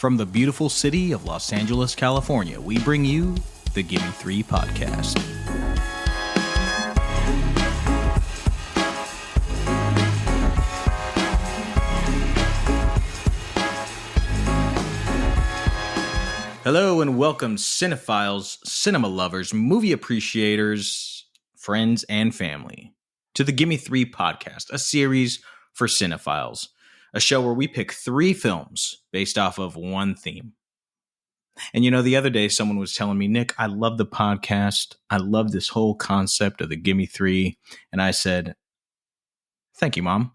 From the beautiful city of Los Angeles, California, we bring you the Gimme Three podcast. Hello and welcome, cinephiles, cinema lovers, movie appreciators, friends, and family, to the Gimme Three podcast, a series for cinephiles, a show where we pick three films based off of one theme. And you know, the other day someone was telling me, Nick, I love the podcast. I love this whole concept of the Gimme Three. And I said, thank you, Mom.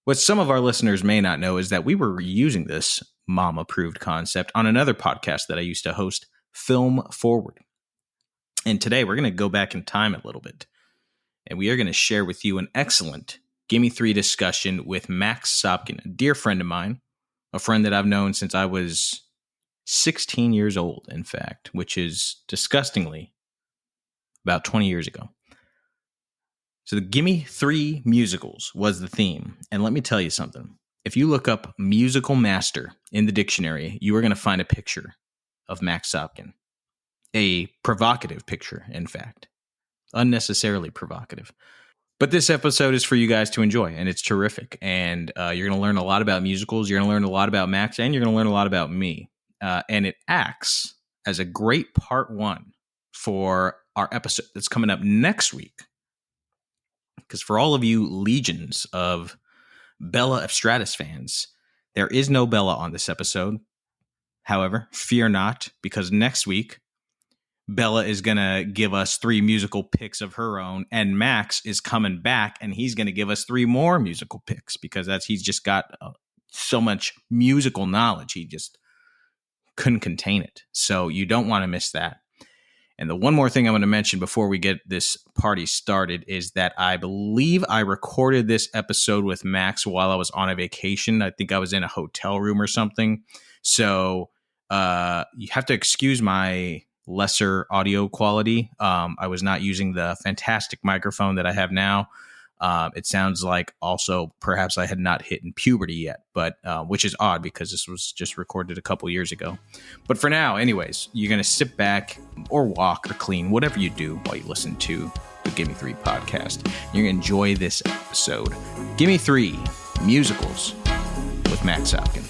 What some of our listeners may not know is that we were using this mom-approved concept on another podcast that I used to host, Film Forward. And today we're going to go back in time a little bit. And we are going to share with you an excellent Gimme Three discussion with Max Sopkin, a dear friend of mine, a friend that I've known since I was 16 years old, in fact, which is disgustingly about 20 years ago. So the Gimme Three musicals was the theme. And let me tell you something. If you look up musical master in the dictionary, you are going to find a picture of Max Sopkin. A provocative picture, in fact. Unnecessarily provocative. But this episode is for you guys to enjoy, and it's terrific. And you're going to learn a lot about musicals. You're going to learn a lot about Max, and you're going to learn a lot about me. And it acts as a great part one for our episode that's coming up next week. Because for all of you legions of Bella of Stratus fans, there is no Bella on this episode. However, fear not, because next week, Bella is going to give us three musical picks of her own, and Max is coming back, and he's going to give us three more musical picks, because he's just got so much musical knowledge, he just couldn't contain it. So you don't want to miss that. And the one more thing I want to mention before we get this party started is that I believe I recorded this episode with Max while I was on a vacation. I think I was in a hotel room or something. So you have to excuse my lesser audio quality. I was not using the fantastic microphone that I have now. It sounds like also perhaps I had not hit puberty yet, but which is odd because this was just recorded a couple years ago. But for now, anyways, you're going to sit back or walk or clean, whatever you do while you listen to the Gimme Three podcast. You're going to enjoy this episode. Gimme Three Musicals with Max Sopkin.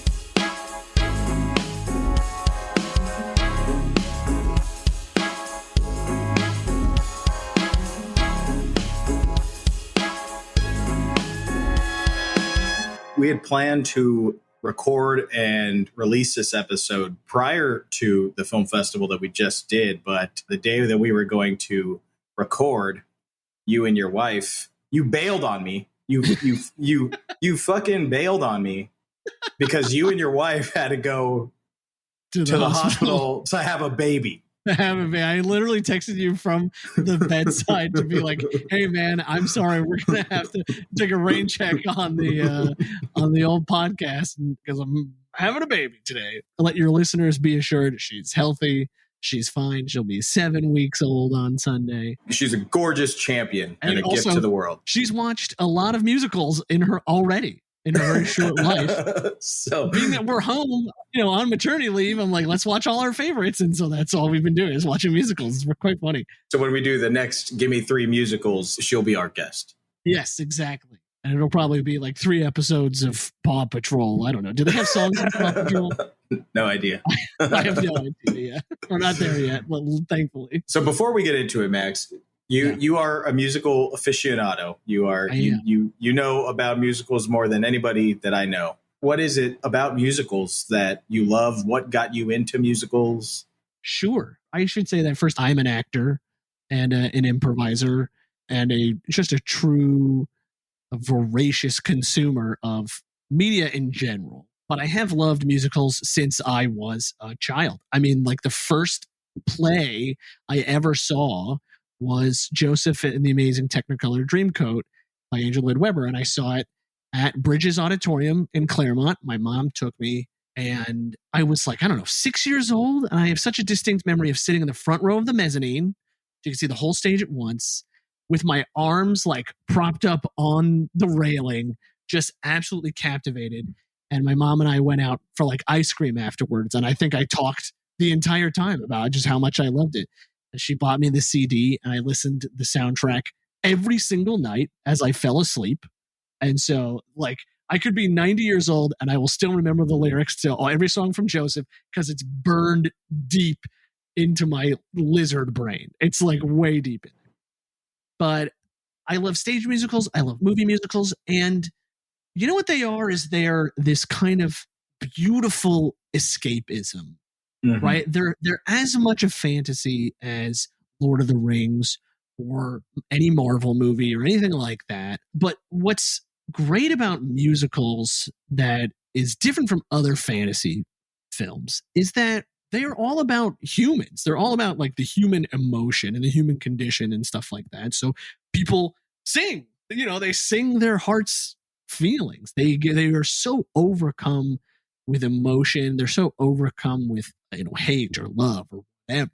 We had planned to record and release this episode prior to the film festival that we just did. But the day that we were going to record, you and your wife, you bailed on me. You fucking bailed on me because you and your wife had to go to the hospital to have a baby. I literally texted you from the bedside to be like, "Hey, man, I'm sorry. We're gonna have to take a rain check on the old podcast because I'm having a baby today." Let your listeners be assured she's healthy. She's fine. She'll be 7 weeks old on Sunday. She's a gorgeous champion and a also, gift to the world. She's watched a lot of musicals in her very short life. So being that we're home, on maternity leave, I'm like, let's watch all our favorites. And so that's all we've been doing is watching musicals. It's quite funny. So when we do the next Gimme Three musicals, she'll be our guest. Yes, exactly. And it'll probably be like 3 episodes of Paw Patrol. I don't know. Do they have songs in Paw Patrol? No idea. I have no idea yet. We're not there yet, but thankfully. So before we get into it, Max, you are a musical aficionado. You know about musicals more than anybody that I know. What is it about musicals that you love? What got you into musicals? Sure. I should say that first, I'm an actor and an improviser and just a true voracious consumer of media in general. But I have loved musicals since I was a child. I mean, like the first play I ever saw was Joseph and the Amazing Technicolor Dreamcoat by Andrew Lloyd Webber. And I saw it at Bridges Auditorium in Claremont. My mom took me and I was like, 6 years old. And I have such a distinct memory of sitting in the front row of the mezzanine. So you can see the whole stage at once with my arms like propped up on the railing, just absolutely captivated. And my mom and I went out for like ice cream afterwards. And I think I talked the entire time about just how much I loved it. And she bought me the CD and I listened to the soundtrack every single night as I fell asleep. And so like I could be 90 years old and I will still remember the lyrics to every song from Joseph because it's burned deep into my lizard brain. It's like way deep in there. But I love stage musicals. I love movie musicals. And you know what they are is they're this kind of beautiful escapism, right? They're as much a fantasy as Lord of the Rings or any Marvel movie or anything like that. But what's great about musicals that is different from other fantasy films is that they are all about humans. They're all about like the human emotion and the human condition and stuff like that. So people sing, they sing their heart's feelings. They are so overcome with emotion. They're so overcome with hate or love or whatever.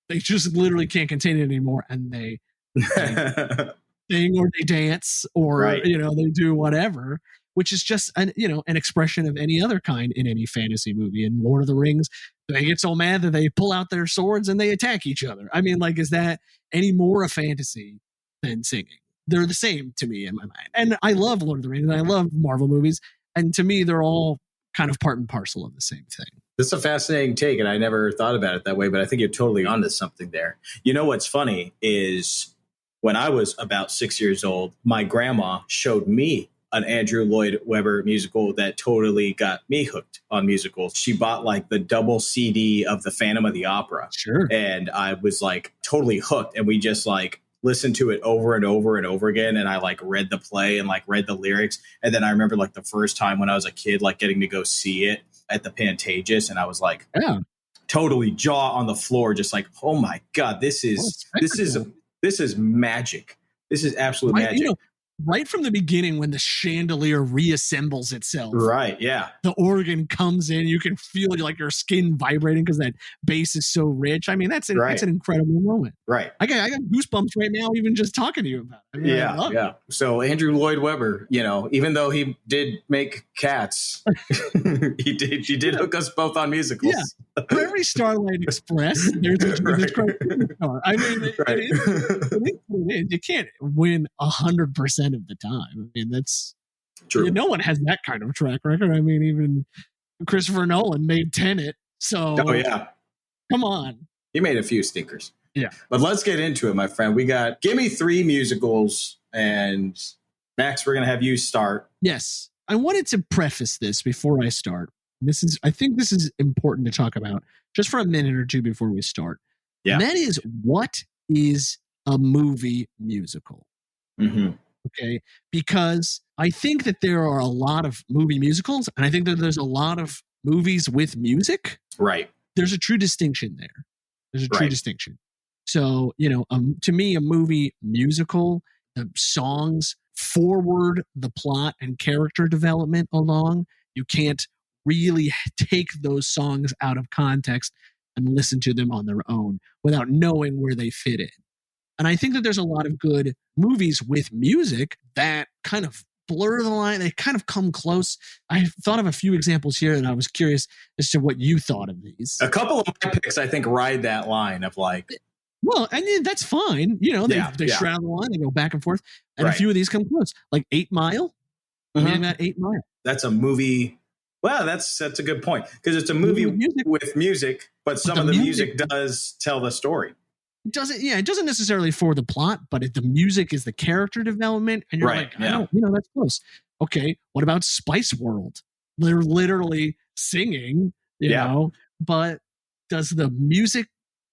They just literally can't contain it anymore, and they sing or they dance or they do whatever, which is just an expression of any other kind in any fantasy movie. In Lord of the Rings, they get so mad that they pull out their swords and they attack each other. I mean, like, is that any more a fantasy than singing? They're the same to me in my mind. And I love Lord of the Rings and I love Marvel movies. And to me, they're all kind of part and parcel of the same thing. This is a fascinating take, and I never thought about it that way, but I think you're totally onto something there. You know what's funny is when I was about 6 years old, my grandma showed me an Andrew Lloyd Webber musical that totally got me hooked on musicals. She bought like the double CD of the Phantom of the Opera. Sure. And I was like totally hooked, and we just like listened to it over and over and over again. And I like read the play and like read the lyrics. And then I remember like the first time when I was a kid, like getting to go see it at the Pantages. And I was like, totally jaw on the floor, just like, oh my God, this is magic. This is absolute magic. Right from the beginning, when the chandelier reassembles itself, right? Yeah, the organ comes in. You can feel like your skin vibrating because that bass is so rich. I mean, that's an incredible moment. Right. I got goosebumps right now, even just talking to you about it. I mean, yeah. So Andrew Lloyd Webber, even though he did make Cats, he did hook us both on musicals. Yeah. For every Starlight Express, there's a star. I mean, it is. You can't win 100% of the time. I mean, that's true. No one has that kind of track record. I mean, even Christopher Nolan made Tenet. So, come on. He made a few stinkers. Yeah. But let's get into it, my friend. We got Gimme Three musicals. And Max, we're going to have you start. Yes. I wanted to preface this before I start. I think this is important to talk about just for a minute or two before we start. Yeah. And that is, what is a movie musical? Okay. Because I think that there are a lot of movie musicals, and I think that there's a lot of movies with music. Right. There's a true distinction there. There's a true distinction. So, to me, a movie musical, the songs forward the plot and character development along. You can't really take those songs out of context and listen to them on their own without knowing where they fit in. And I think that there's a lot of good movies with music that kind of blur the line. They kind of come close. I thought of a few examples here, and I was curious as to what you thought of these. A couple of my picks, I think, ride that line of like... Well, and that's fine. They straddle the line. They go back and forth. And a few of these come close. Like 8 Mile. About 8 Mile. That's a movie... Well, that's a good point. Because it's a movie with music, but some of the music does tell the story. It doesn't necessarily for the plot, but the music is the character development, and you're that's close. Okay, what about Spice World? They're literally singing, but does the music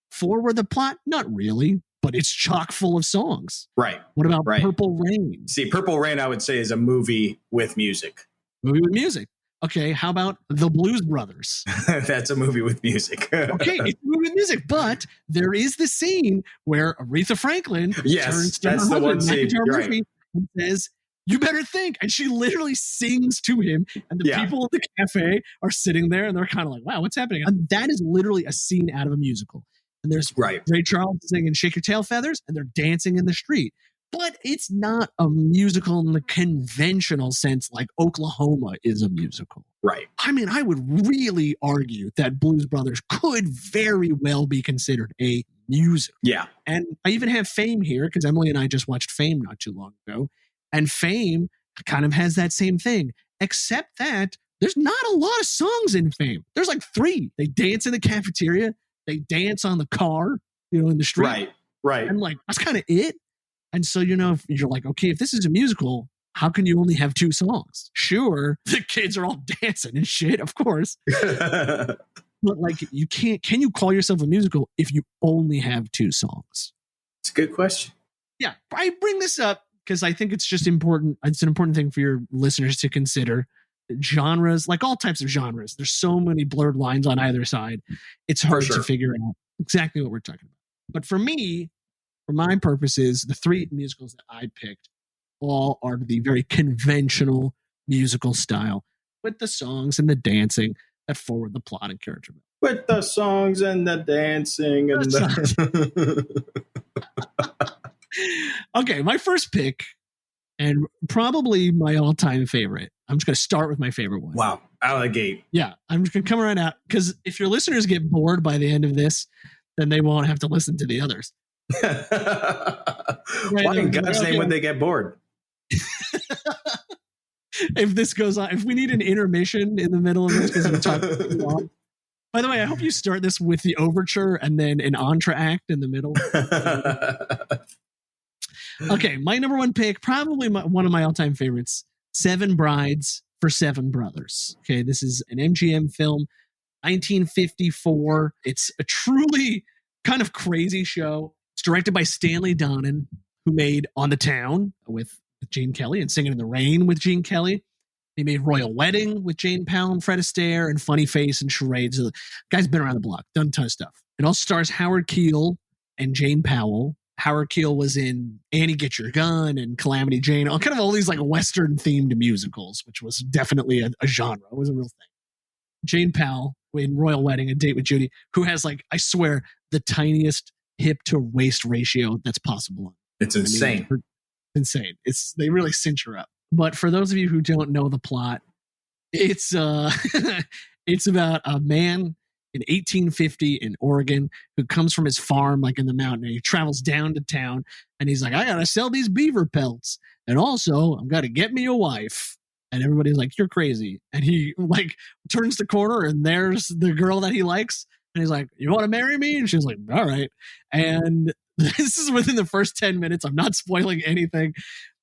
forward the plot? Not really, but it's chock full of songs. Right. What about Purple Rain? See, Purple Rain, I would say, is a movie with music. Movie with music. Okay, how about The Blues Brothers? That's a movie with music. Okay, it's a movie with music, but there is the scene where Aretha Franklin turns to her husband, Murphy, and says, "You better think." And she literally sings to him, and the people at the cafe are sitting there, and they're kind of like, wow, what's happening? And that is literally a scene out of a musical. And there's Ray Charles singing Shake Your Tail Feathers, and they're dancing in the street. but it's not a musical in the conventional sense like Oklahoma is a musical. Right. I mean, I would really argue that Blues Brothers could very well be considered a musical. Yeah. And I even have Fame here because Emily and I just watched Fame not too long ago. And Fame kind of has that same thing, except that there's not a lot of songs in Fame. There's like 3. They dance in the cafeteria. They dance on the car, in the street. Right. And like, that's kind of it. And so, if you're like, okay, if this is a musical, how can you only have 2 songs? Sure, the kids are all dancing and shit, of course. But like, can you call yourself a musical if you only have 2 songs? It's a good question. Yeah, I bring this up because I think it's just important. It's an important thing for your listeners to consider. Genres, like all types of genres, there's so many blurred lines on either side. It's hard to figure out exactly what we're talking about. But for me, for my purposes, the 3 musicals that I picked all are the very conventional musical style with the songs and the dancing that forward the plot and character. With the songs and the dancing and Okay, my first pick and probably my all-time favorite. I'm just going to start with my favorite one. Wow, out of the gate. Yeah, I'm just going to come right out because if your listeners get bored by the end of this, then they won't have to listen to the others. Why in God's name would they get bored? If this goes on, if we need an intermission in the middle of this because we're talking too long. By the way, I hope you start this with the overture and then an entr'acte in the middle. Okay, my number 1 pick, probably one of my all-time favorites, 7 Brides for 7 Brothers. Okay, this is an MGM film, 1954. It's a truly kind of crazy show. It's directed by Stanley Donen, who made On the Town with Gene Kelly and Singing in the Rain with Gene Kelly. He made Royal Wedding with Jane Powell and Fred Astaire and Funny Face and Charades. The guy's been around the block, done a ton of stuff. It also stars Howard Keel and Jane Powell. Howard Keel was in Annie Get Your Gun and Calamity Jane, kind of all these like Western themed musicals, which was definitely a genre. It was a real thing. Jane Powell in Royal Wedding, A Date with Judy, who has like, I swear, the tiniest hip to waist ratio that's possible. It's insane. Insane. They really cinch her up. But for those of you who don't know the plot, it's it's about a man in 1850 in Oregon who comes from his farm, like in the mountain, and he travels down to town and he's like, I gotta sell these beaver pelts. And also I'm gotta get me a wife. And everybody's like, you're crazy. And he like turns the corner and there's the girl that he likes. And he's like, you want to marry me? And she's like, all right. And this is within the first 10 minutes. I'm not spoiling anything.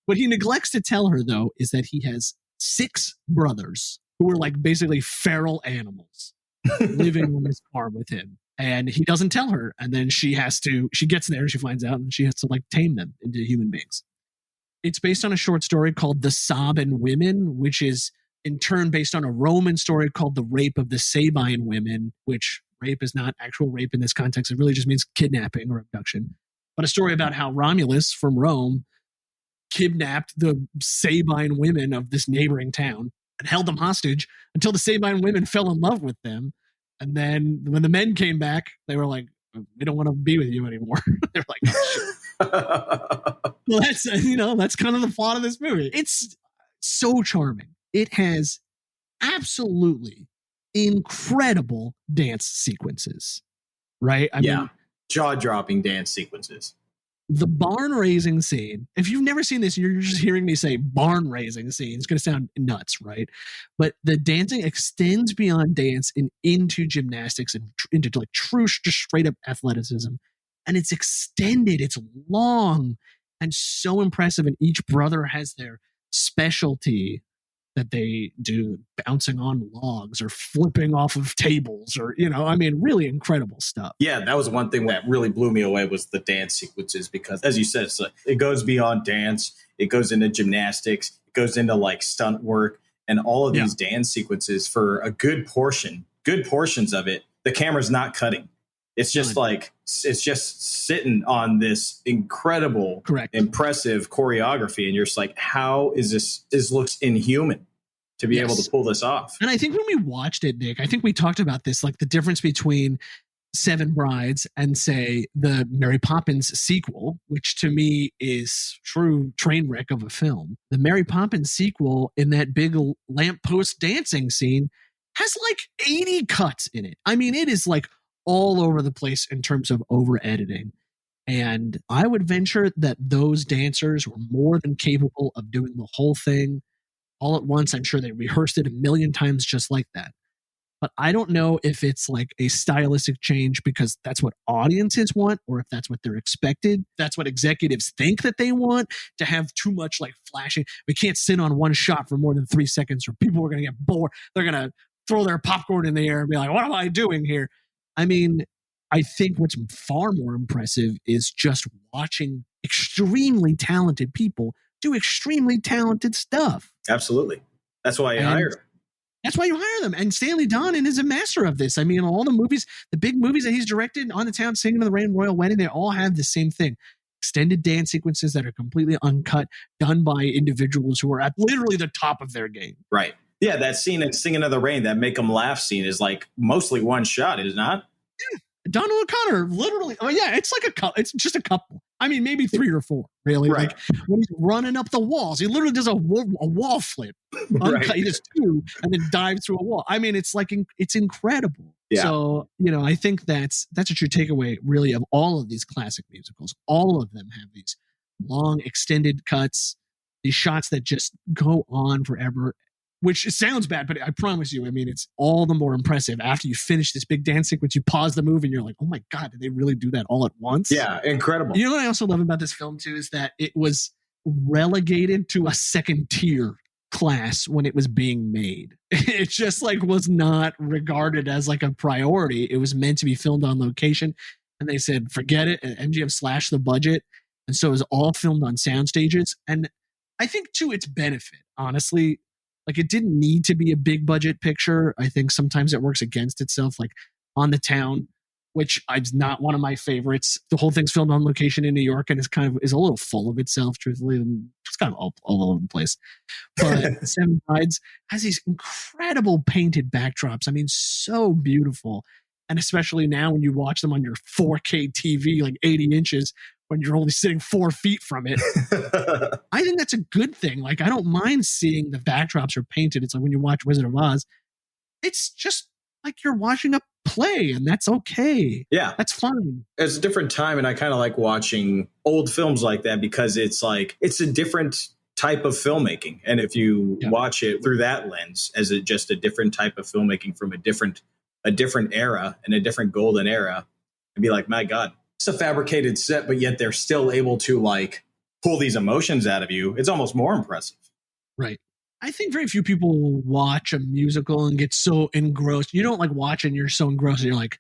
What he neglects to tell her, though, is that he has 6 brothers who are like basically feral animals living on his farm with him. And he doesn't tell her. And then she gets there and she finds out and she has to like tame them into human beings. It's based on a short story called The Sabine Women, which is in turn based on a Roman story called The Rape of the Sabine Women, which rape is not actual rape in this context. It really just means kidnapping or abduction. But a story about how Romulus from Rome kidnapped the Sabine women of this neighboring town and held them hostage until the Sabine women fell in love with them. And then when the men came back, they were like, we don't want to be with you anymore. They're like, oh, shit. Well, that's kind of the plot of this movie. It's so charming. It has absolutely incredible dance sequences, right? I mean, jaw-dropping dance sequences. The barn raising scene, if you've never seen this, you're just hearing me say barn raising scene. It's going to sound nuts, right? But the dancing extends beyond dance and into gymnastics and into like true, just straight up athleticism. And it's extended, it's long and so impressive. And each brother has their specialty that they do, bouncing on logs or flipping off of tables or, really incredible stuff. Yeah, that was one thing that really blew me away was the dance sequences because, as you said, it goes beyond dance. It goes into gymnastics. It goes into like stunt work and all of these dance sequences for a good portions of it. The camera's not cutting. It's just it's just sitting on this incredible, impressive choreography. And you're just like, how is this? This looks inhuman to be able to pull this off. And I think when we watched it, Nick, I think we talked about this, like the difference between Seven Brides and say the Mary Poppins sequel, which to me is true train wreck of a film. The Mary Poppins sequel in that big lamppost dancing scene has like 80 cuts in it. I mean, it is like all over the place in terms of over editing. And I would venture that those dancers were more than capable of doing the whole thing all at once. I'm sure they rehearsed it a million times just like that. But I don't know if it's like a stylistic change because that's what audiences want, or if that's what they're expected. That's what executives think that they want, to have too much like flashing. We can't sit on one shot for more than 3 seconds or people are going to get bored. They're going to throw their popcorn in the air and be like, what am I doing here? I mean, I think what's far more impressive is just watching extremely talented people do extremely talented stuff. Absolutely. That's why you hire them. That's why you hire them. And Stanley Donen is a master of this. I mean, all the movies, the big movies that he's directed, On the Town, Singing in the Rain, Royal Wedding, they all have the same thing. Extended dance sequences that are completely uncut, done by individuals who are at literally the top of their game. Right. Yeah, that scene in Singing in the Rain, that make them laugh scene is like mostly one shot, is it not? Yeah. Donald O'Connor, literally. Oh, yeah, it's like a couple. It's just a couple. I mean, maybe 3 or 4, really. Right. Like when he's running up the walls, he literally does a wall flip. Right. He does 2 and then dives through a wall. I mean, it's like it's incredible. Yeah. So, I think that's what your takeaway really of all of these classic musicals. All of them have these long extended cuts, these shots that just go on forever. Which sounds bad, but I promise you, I mean, it's all the more impressive. After you finish this big dance sequence, you pause the movie and you're like, oh my God, did they really do that all at once? Yeah, incredible. You know what I also love about this film, too, is that it was relegated to a second tier class when it was being made. It just like was not regarded as like a priority. It was meant to be filmed on location. And they said, forget it. And MGM slashed the budget. And so it was all filmed on sound stages. And I think, to its benefit, honestly, like it didn't need to be a big budget picture. I think sometimes it works against itself, like On the Town, which is not one of my favorites. The whole thing's filmed on location in New York and is a little full of itself, truthfully. It's kind of all over the place. But Seven Brides has these incredible painted backdrops. I mean, so beautiful. And especially now when you watch them on your 4K TV, like 80 inches, when you're only sitting 4 feet from it. I think that's a good thing. Like, I don't mind seeing the backdrops are painted. It's like when you watch Wizard of Oz, it's just like you're watching a play, and that's okay. Yeah. That's fine. It's a different time, and I kind of like watching old films like that because it's like, it's a different type of filmmaking. And if you watch it through that lens as just a different type of filmmaking from a different era and a different golden era, and be like, my God, it's a fabricated set, but yet they're still able to like pull these emotions out of you. It's almost more impressive. Right. I think very few people watch a musical and get so engrossed. You don't like watch and you're so engrossed and you're like,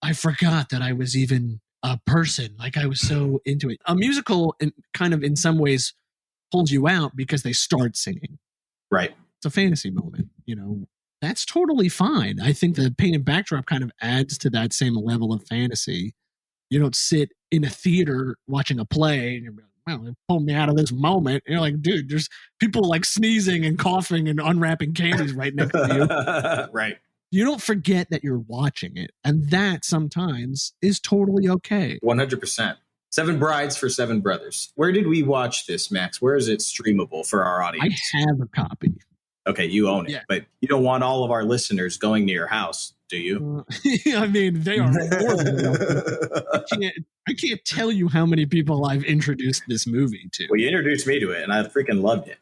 I forgot that I was even a person. Like I was so into it. A musical kind of in some ways pulls you out because they start singing. Right. It's a fantasy moment, That's totally fine. I think the painted backdrop kind of adds to that same level of fantasy. You don't sit in a theater watching a play and you're like, well, it pulled me out of this moment. And you're like, dude, there's people like sneezing and coughing and unwrapping candies right next to you. Right. You don't forget that you're watching it. And that sometimes is totally okay. 100%. Seven Brides for Seven Brothers. Where did we watch this, Max? Where is it streamable for our audience? I have a copy. Okay, you own it. But you don't want all of our listeners going to your house, do you? I mean, they are more than welcome. I can't tell you how many people I've introduced this movie to. Well, you introduced me to it, and I freaking loved it.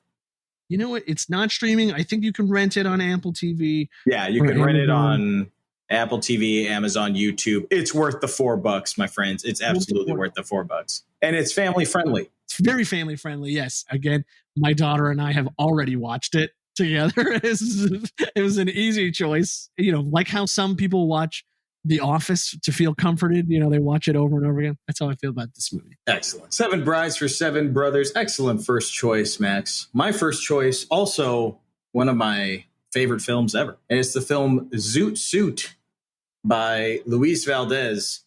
You know what? It's not streaming. I think you can rent it on Apple TV. Yeah, you can rent it on Apple TV, Amazon, YouTube. It's worth the $4, my friends. It's absolutely worth the $4. And it's family friendly. It's very family friendly, yes. Again, my daughter and I have already watched it together. It was an easy choice. Like how some people watch The Office to feel comforted. They watch it over and over again. That's how I feel about this movie. Excellent. Seven Brides for Seven Brothers. Excellent first choice, Max. My first choice, also one of my favorite films ever. And it's the film Zoot Suit by Luis Valdez.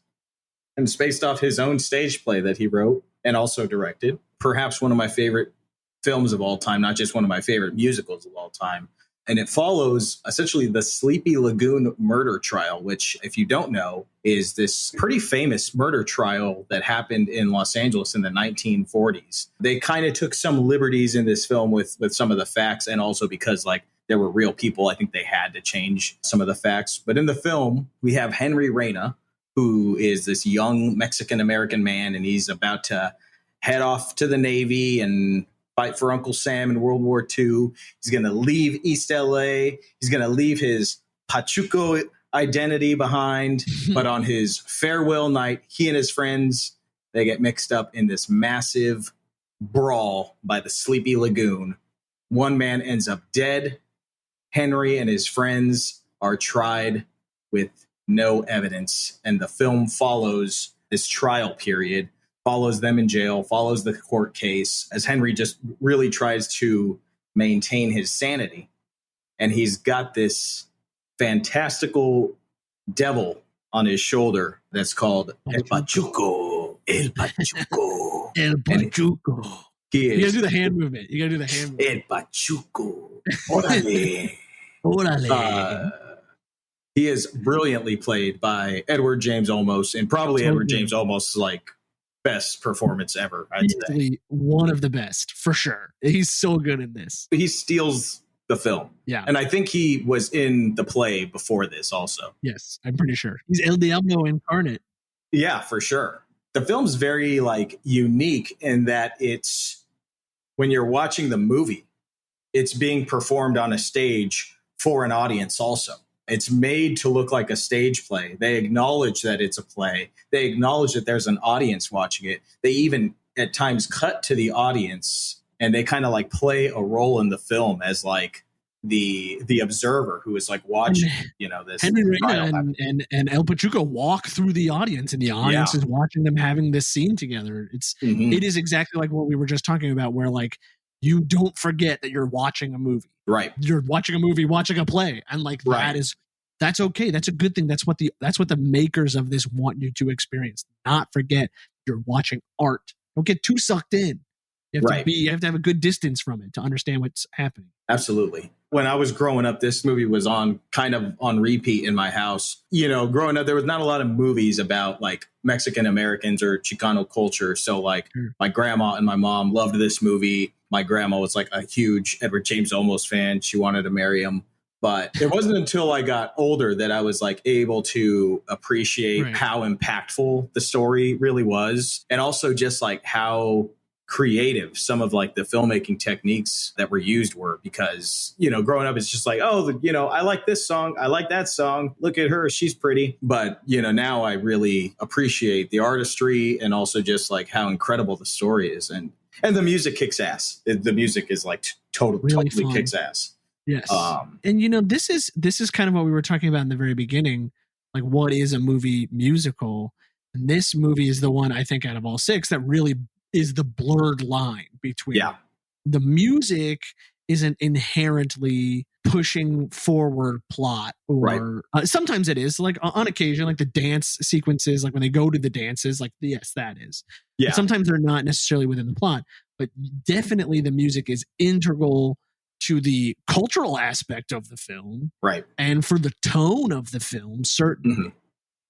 And it's based off his own stage play that he wrote and also directed. Perhaps one of my favorite films of all time, not just one of my favorite musicals of all time. And it follows essentially the Sleepy Lagoon murder trial, which, if you don't know, is this pretty famous murder trial that happened in Los Angeles in the 1940s. They kind of took some liberties in this film with some of the facts, and also because like there were real people, I think they had to change some of the facts. But in the film, we have Henry Reyna, who is this young Mexican-American man, and he's about to head off to the Navy and fight for Uncle Sam in World War II. He's going to leave East LA. He's going to leave his Pachuco identity behind. But on his farewell night, he and his friends, they get mixed up in this massive brawl by the Sleepy Lagoon. One man ends up dead. Henry and his friends are tried with no evidence. And the film follows this trial period, follows them in jail, follows the court case as Henry just really tries to maintain his sanity. And he's got this fantastical devil on his shoulder that's called El Pachuco. El Pachuco. El Pachuco. You gotta do the hand movement. El Pachuco. Órale. Órale. He is brilliantly played by Edward James Olmos, and probably Edward James Olmos' like best performance ever. I'd say one of the best for sure. He's so good in this. He steals the film. Yeah, and I think he was in the play before this also. Yes, I'm pretty sure he's El Diablo incarnate. Yeah, for sure. The film's very like unique in that it's when you're watching the movie, it's being performed on a stage for an audience also. It's made to look like a stage play. They acknowledge that it's a play. They acknowledge that there's an audience watching it. They even at times cut to the audience and they kind of like play a role in the film as like the observer who is like watching, this. Henry Reyna and El Pachuco walk through the audience, and the audience is watching them having this scene together. It is exactly like what we were just talking about, where like you don't forget that you're watching a movie. Right. You're watching a movie, watching a play. And like that's okay. That's a good thing. That's what the makers of this want you to experience. Not forget you're watching art. Don't get too sucked in. You have to have a good distance from it to understand what's happening. Absolutely. When I was growing up, this movie was on repeat in my house. Growing up, there was not a lot of movies about like Mexican Americans or Chicano culture. So like my grandma and my mom loved this movie. My grandma was like a huge Edward James Olmos fan. She wanted to marry him. But it wasn't until I got older that I was like able to appreciate how impactful the story really was. And also just like how creative some of like the filmmaking techniques that were used were, because growing up it's just like, I like this song, I like that song, look at her, she's pretty. But now I really appreciate the artistry and also just like how incredible the story is, and the music kicks ass. The music is like totally kicks ass. Yes. And this is kind of what we were talking about in the very beginning, like what is a movie musical, and this movie is the one I think out of all six that really is the blurred line between the music isn't inherently pushing forward plot, or sometimes it is, like on occasion, like the dance sequences, like when they go to the dances, like yes, that is. Yeah. But sometimes they're not necessarily within the plot, but definitely the music is integral to the cultural aspect of the film, right? And for the tone of the film, certainly.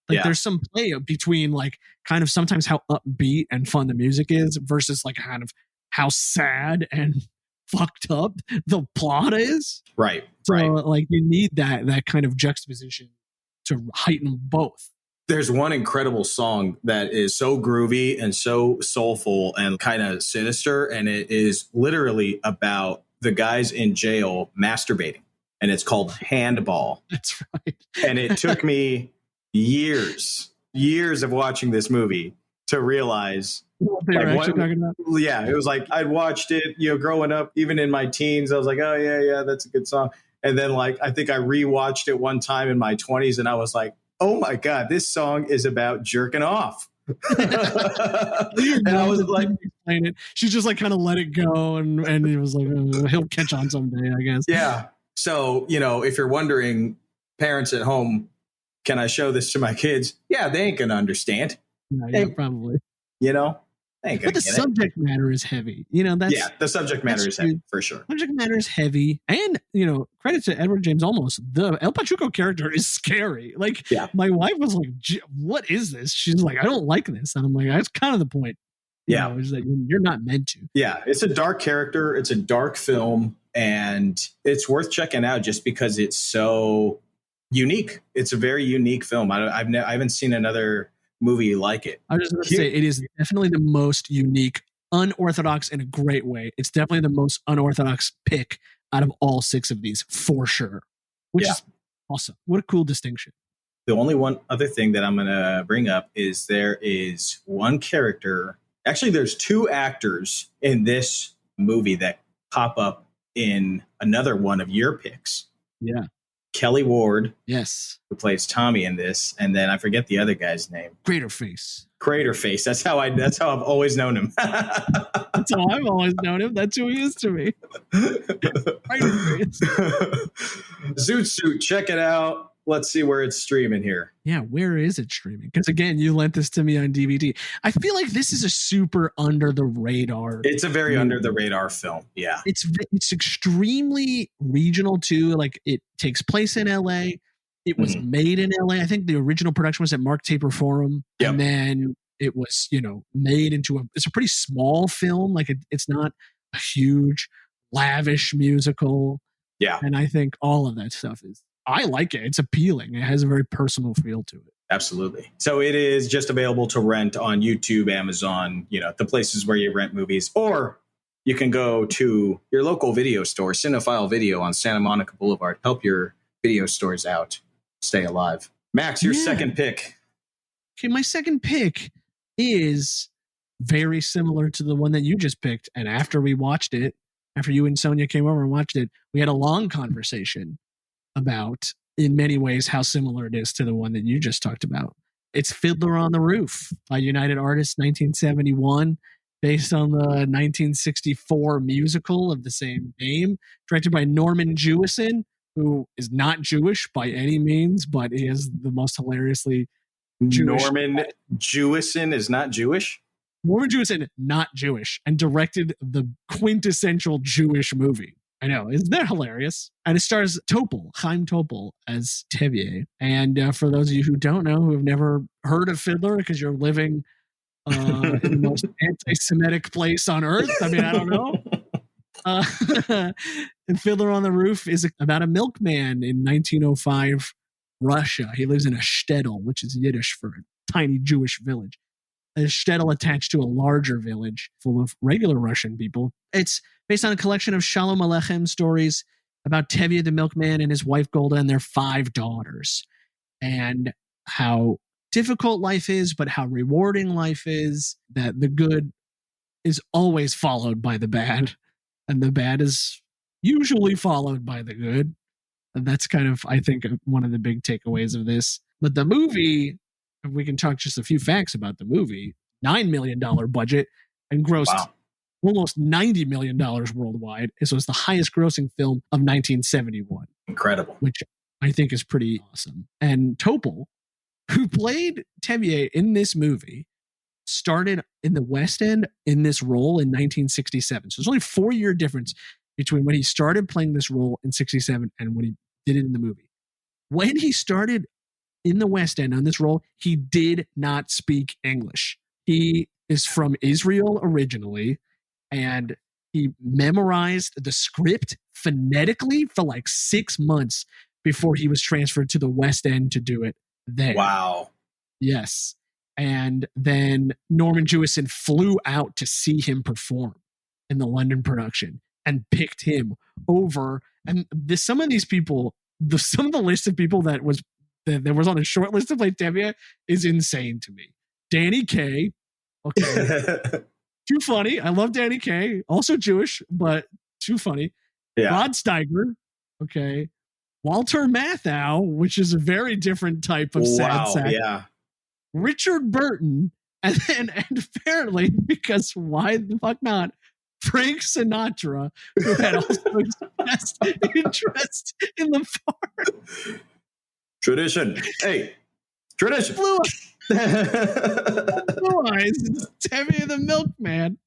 Like there's some play between like kind of sometimes how upbeat and fun the music is versus like kind of how sad and fucked up the plot is. Right. So like you need that kind of juxtaposition to heighten both. There's one incredible song that is so groovy and so soulful and kind of sinister. And it is literally about the guys in jail masturbating. And it's called Handball. That's right. And it took me years of watching this movie to realize what they were actually talking about. Yeah, it was like I'd watched it, growing up, even in my teens. I was like, oh yeah, that's a good song. And then like I think I rewatched it one time in my 20s, and I was like, oh my god, this song is about jerking off. And I was like, explain it. She just like kind of let it go, and it was like he'll catch on someday, I guess. Yeah. So if you're wondering, parents at home, can I show this to my kids? Yeah, they ain't gonna understand. Yeah, probably. But the subject matter is heavy. The subject matter is heavy for sure. Subject matter is heavy, and credit to Edward James Olmos. The El Pachuco character is scary. My wife was like, "What is this?" She's like, "I don't like this," and I'm like, "That's kind of the point." Is that you're not meant to. Yeah, it's a dark character. It's a dark film, and it's worth checking out just because it's so unique. It's a very unique film. I haven't seen another movie like it. I was just going to say, it is definitely the most unique, unorthodox in a great way. It's definitely the most unorthodox pick out of all 6 of these, for sure. Which is awesome. What a cool distinction. The only one other thing that I'm going to bring up is there is one character. Actually, there's 2 actors in this movie that pop up in another one of your picks. Yeah. Kelly Ward, yes, who plays Tommy in this, and then I forget the other guy's name. Craterface. That's how I've always known him. That's how I've always known him. That's who he is to me. Craterface. Zoot Suit, check it out. Let's see where it's streaming here. Yeah, where is it streaming? Because again, you lent this to me on DVD. I feel like this is a super under the radar. It's a very under the radar film. Yeah, it's extremely regional too. Like it takes place in LA. It was made in LA. I think the original production was at Mark Taper Forum, and then it was made into it's a pretty small film. Like it's not a huge, lavish musical. Yeah, and I think all of that stuff is. I like it. It's appealing. It has a very personal feel to it. Absolutely. So it is just available to rent on YouTube, Amazon, the places where you rent movies, or you can go to your local video store, Cinephile Video on Santa Monica Boulevard. Help your video stores out. Stay alive. Max, your second pick. Okay, my second pick is very similar to the one that you just picked. And after we watched it, after you and Sonja came over and watched it, we had a long conversation about, in many ways, how similar it is to the one that you just talked about. It's Fiddler on the Roof by United Artists, 1971, based on the 1964 musical of the same name, directed by Norman Jewison, who is not Jewish by any means, but he is the most hilariously Jewish. Norman Jewison is not Jewish? Norman Jewison, not Jewish, and directed the quintessential Jewish movie. I know, isn't that hilarious? And it stars Chaim Topol as Tevye. And for those of you who don't know, who have never heard of Fiddler because you're living in the most anti-Semitic place on earth, I mean, I don't know. And Fiddler on the Roof is about a milkman in 1905 Russia. He lives in a shtetl, which is Yiddish for a tiny Jewish village. A shtetl attached to a larger village full of regular Russian people. It's based on a collection of Shalom Aleichem stories about Tevye the milkman and his wife Golda and their 5 daughters, and how difficult life is, but how rewarding life is, that the good is always followed by the bad, and the bad is usually followed by the good. And that's kind of, I think, one of the big takeaways of this. But the movie, if we can talk just a few facts about the movie, $9 million budget and grossed almost $90 million worldwide. So it's the highest grossing film of 1971. Incredible. Which I think is pretty awesome. And Topol, who played Tevye in this movie, started in the West End in this role in 1967. So there's only a 4-year difference between when he started playing this role in 67 and when he did it in the movie. When he started in the West End on this role, he did not speak English. He is from Israel originally, and he memorized the script phonetically for like 6 months before he was transferred to the West End to do it there. Wow. Yes. And then Norman Jewison flew out to see him perform in the London production and picked him over. And some of these people, some of the list of people that was on a short list to play Tevye is insane to me. Danny Kaye. Okay. Too funny. I love Danny Kaye. Also Jewish, but too funny. Yeah. Rod Steiger. Okay. Walter Matthau, which is a very different type of sad sack. Yeah. Richard Burton. And apparently, because why the fuck not, Frank Sinatra, who had also expressed interest in the part. Tradition. Hey, tradition. It's Timmy the Milkman.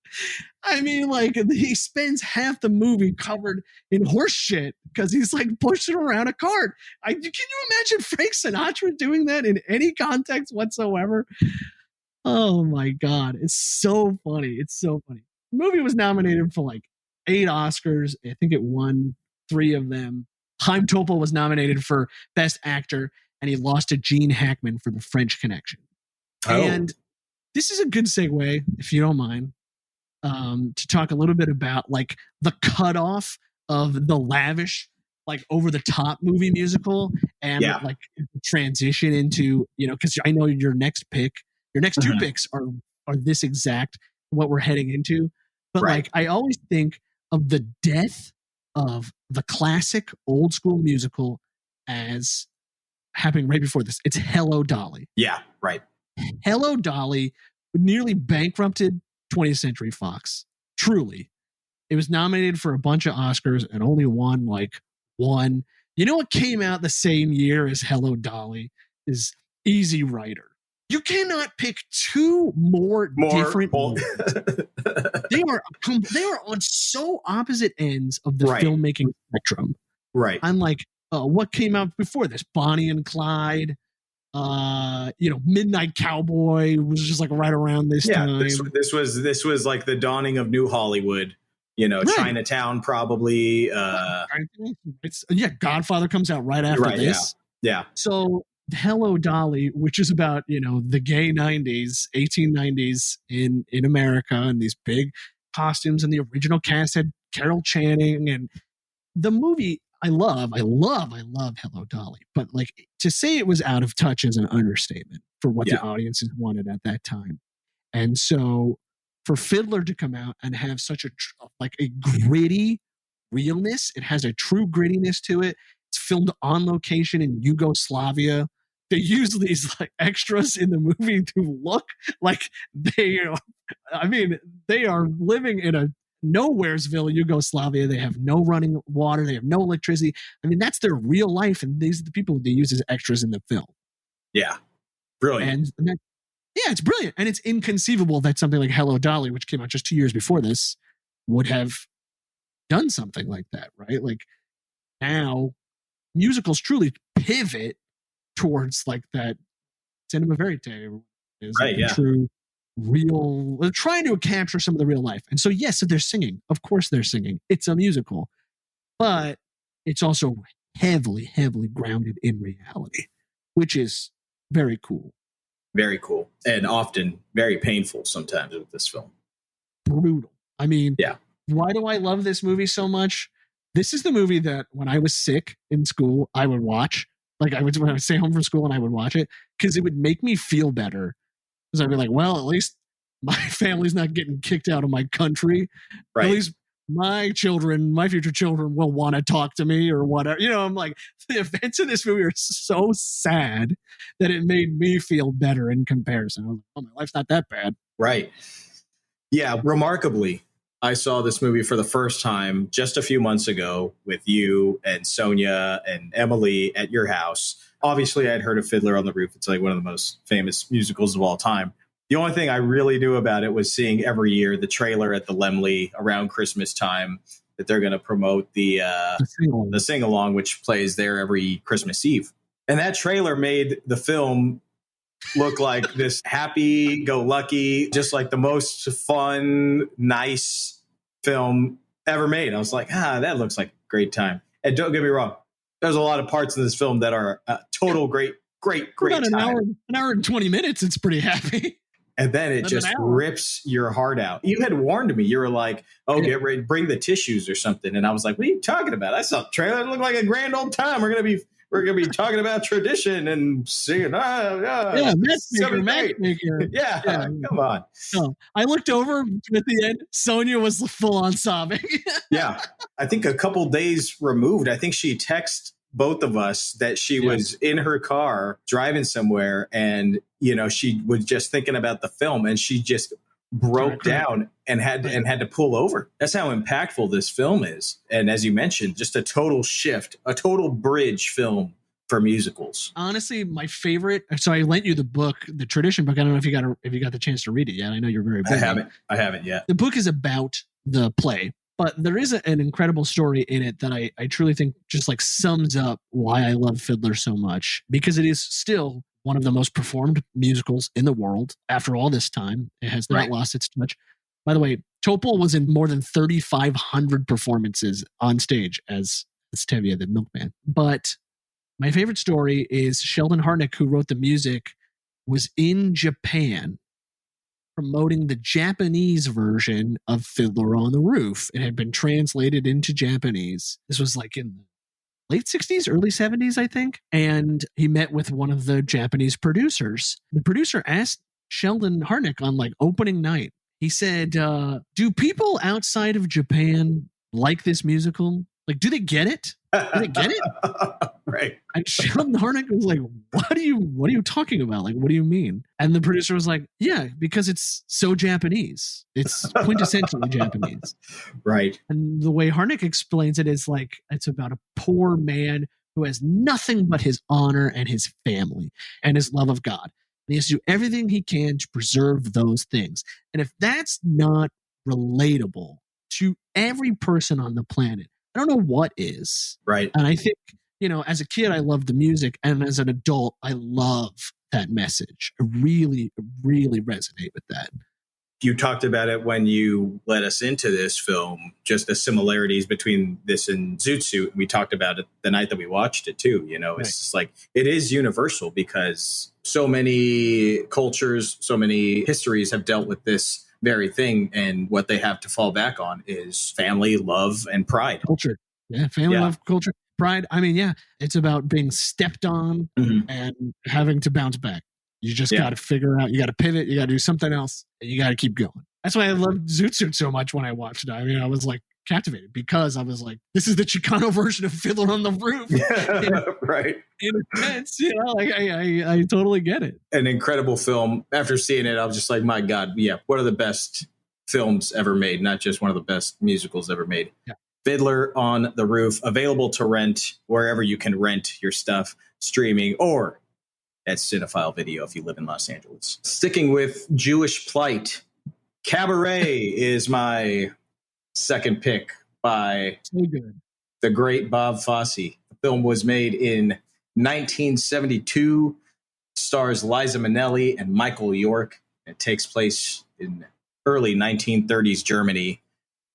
I mean, like, he spends half the movie covered in horse shit because he's like pushing around a cart. Can you imagine Frank Sinatra doing that in any context whatsoever? Oh my God. It's so funny. It's so funny. The movie was nominated for like 8 Oscars. I think it won 3 of them. Chaim Topol was nominated for Best Actor, and he lost to Gene Hackman for The French Connection. Oh. And this is a good segue, if you don't mind, to talk a little bit about like the cutoff of the lavish, like over the top movie musical, and like transition into, you know, because I know your next 2 picks are this exact what we're heading into. But like, I always think of the death of the classic old school musical as happening right before this. It's Hello, Dolly. Yeah, right. Hello, Dolly nearly bankrupted 20th Century Fox. Truly. It was nominated for a bunch of Oscars and only won like 1. You know what came out the same year as Hello, Dolly is Easy Rider. You cannot pick 2 more different movies. They are on so opposite ends of the filmmaking spectrum. Right. I'm like, what came out before this? Bonnie and Clyde. Midnight Cowboy was just like right around this time. This was like the dawning of New Hollywood. You know, Chinatown probably. Godfather comes out right after this. Yeah. So Hello, Dolly, which is about, you know, the gay 90s, 1890s in America, and these big costumes, and the original cast had Carol Channing, and the movie I love Hello, Dolly, but like, to say it was out of touch is an understatement for what the audiences wanted at that time. And so for Fiddler to come out and have such a gritty realness, it has a true grittiness to it. It's filmed on location in Yugoslavia. They use these like extras in the movie to look like they are living in a nowheresville, Yugoslavia. They have no running water. They have no electricity. I mean, that's their real life. And these are the people they use as extras in the film. Yeah. Brilliant. And it's brilliant. And it's inconceivable that something like Hello, Dolly, which came out just 2 years before this, would have done something like that, right? Like, now musicals truly pivot towards like that cinema verite is true, real. They're trying to capture some of the real life. And so, yes, if they're singing, of course they're singing. It's a musical, but it's also heavily, heavily grounded in reality, which is very cool. Very cool. And often very painful sometimes with this film. Brutal. I mean, why do I love this movie so much? This is the movie that when I was sick in school, I would watch. Like, when I would stay home from school and I would watch it because it would make me feel better. Because I'd be like, well, at least my family's not getting kicked out of my country. Right. At least my future children will want to talk to me or whatever. You know, I'm like, the events in this movie are so sad that it made me feel better in comparison. I was like, oh, my life's not that bad. Right. Yeah. Remarkably, I saw this movie for the first time just a few months ago with you and Sonja and Emily at your house. Obviously, I'd heard of Fiddler on the Roof. It's like one of the most famous musicals of all time. The only thing I really knew about it was seeing every year the trailer at the Laemmle around Christmas time that they're going to promote the sing-along, which plays there every Christmas Eve. And that trailer made the film look like this happy-go-lucky, just like the most fun, nice film ever made. I was like, that looks like a great time. And don't get me wrong, there's a lot of parts in this film that are total great about time. An hour and 20 minutes, it's pretty happy. And then it just rips your heart out. You had warned me. You were like, get ready, bring the tissues or something. And I was like, what are you talking about? I saw the trailer. It looked like a grand old time. We're going to be talking about tradition and singing. Matchmaker. Yeah, come on. No, I looked over at the end. Sonja was full on sobbing. Yeah, I think a couple days removed, I think she texted both of us that she was in her car driving somewhere, and she was just thinking about the film, and she just broke down and had to pull over. That's how impactful this film is. And as you mentioned, just a total shift, a total bridge film for musicals. Honestly, my favorite. So I lent you the book, the tradition book. I don't know if you got the chance to read it yet. I know you're very busy. I haven't yet. The book is about the play, but there is an incredible story in it that I truly think just like sums up why I love Fiddler so much, because it is still one of the most performed musicals in the world after all this time. It has not lost its touch. By the way, Topol was in more than 3,500 performances on stage as Tevye the milkman. But my favorite story is Sheldon Harnick, who wrote the music, was in Japan promoting the Japanese version of Fiddler on the Roof. It had been translated into Japanese. This was like in the late 60s, early 70s, I think. And he met with one of the Japanese producers. The producer asked Sheldon Harnick on like opening night, he said, do people outside of Japan like this musical? Like, do they get it? Do they get it? Right. And Sheldon Harnick was like, what are you talking about? Like, what do you mean? And the producer was like, yeah, because it's so Japanese. It's quintessentially Japanese. Right. And the way Harnick explains it is like, it's about a poor man who has nothing but his honor and his family and his love of God. And he has to do everything he can to preserve those things. And if that's not relatable to every person on the planet, I don't know what is. Right. And I think, as a kid, I loved the music. And as an adult, I love that message. I really, really resonate with that. You talked about it when you led us into this film, just the similarities between this and Zoot Suit. We talked about it the night that we watched it too. It's just like, it is universal because so many cultures, so many histories have dealt with this very thing. And what they have to fall back on is family, love, and pride. Culture. Yeah. Family, love, culture, pride. I mean, yeah, it's about being stepped on and having to bounce back. You just got to figure out, you got to pivot, you got to do something else, and you got to keep going. That's why I loved Zoot Suit so much when I watched it. I mean, I was like captivated because I was like, this is the Chicano version of Fiddler on the Roof. Yeah, right. In a sense, I totally get it. An incredible film. After seeing it, I was just like, my God, one of the best films ever made, not just one of the best musicals ever made. Yeah. Fiddler on the Roof, available to rent wherever you can rent your stuff, streaming, or at Cinephile Video if you live in Los Angeles. Sticking with Jewish plight, Cabaret is my second pick by the great Bob Fosse. The film was made in 1972, stars Liza Minnelli and Michael York. It takes place in early 1930s Germany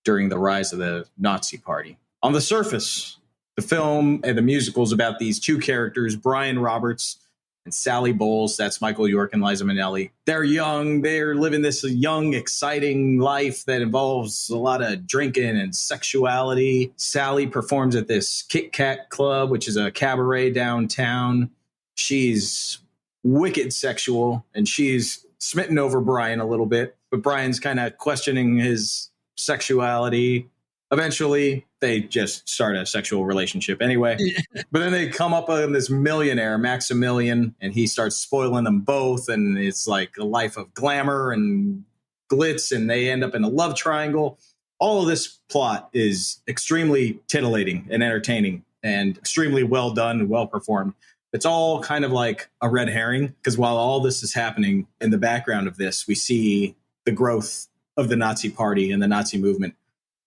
during the rise of the Nazi Party. On the surface, the film and the musical is about these two characters, Brian Roberts and Sally Bowles. That's Michael York and Liza Minnelli. They're young. They're living this young, exciting life that involves a lot of drinking and sexuality. Sally performs at this Kit Kat Club, which is a cabaret downtown. She's wicked sexual, and she's smitten over Brian a little bit. But Brian's kind of questioning his sexuality. Eventually, they just start a sexual relationship anyway. But then they come up on this millionaire, Maximilian, and he starts spoiling them both. And it's like a life of glamour and glitz, and they end up in a love triangle. All of this plot is extremely titillating and entertaining and extremely well done and well performed. It's all kind of like a red herring, because while all this is happening in the background of this, we see the growth of the Nazi Party and the Nazi movement.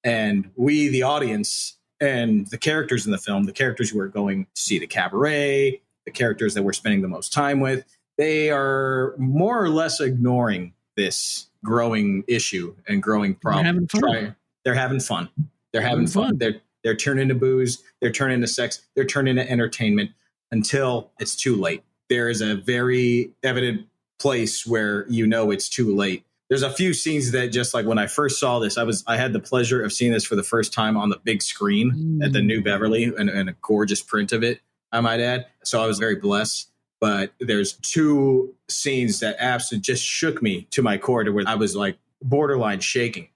And we, the audience, and the characters in the film, the characters who are going to see the cabaret, the characters that we're spending the most time with, they are more or less ignoring this growing issue and growing problem. They're having fun. They're having fun. They're turning to booze. They're turning to sex. They're turning to entertainment until it's too late. There is a very evident place where it's too late. There's a few scenes that just like when I first saw this, I had the pleasure of seeing this for the first time on the big screen at the New Beverly and a gorgeous print of it, I might add. So I was very blessed. But there's two scenes that absolutely just shook me to my core to where I was like borderline shaking.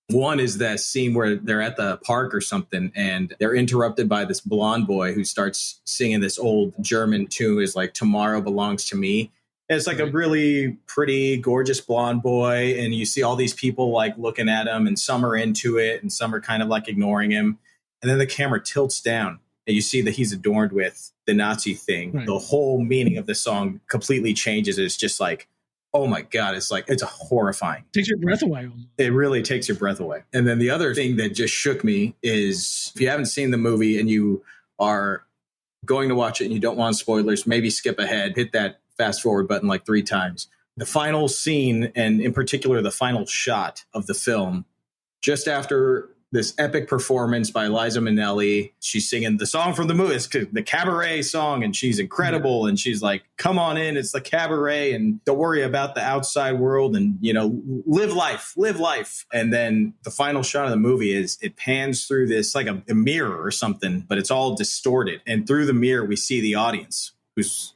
One is that scene where they're at the park or something and they're interrupted by this blonde boy who starts singing this old German tune, is like "Tomorrow Belongs to Me." It's like a really pretty, gorgeous blonde boy. And you see all these people like looking at him, and some are into it and some are kind of like ignoring him. And then the camera tilts down and you see that he's adorned with the Nazi thing, Right. the whole meaning of the song completely changes. It's just like, oh my God, it's a horrifying. Takes your breath away. Almost. It really takes your breath away. And then the other thing that just shook me is if you haven't seen the movie and you are going to watch it and you don't want spoilers, maybe skip ahead, hit that fast forward button like 3 times. The final scene, and in particular, the final shot of the film, just after this epic performance by Liza Minnelli, she's singing the song from the movie. It's the Cabaret song, and she's incredible. And she's like, come on in, it's the Cabaret, and don't worry about the outside world, and, live life. And then the final shot of the movie is it pans through this like a mirror or something, but it's all distorted. And through the mirror, we see the audience, who's,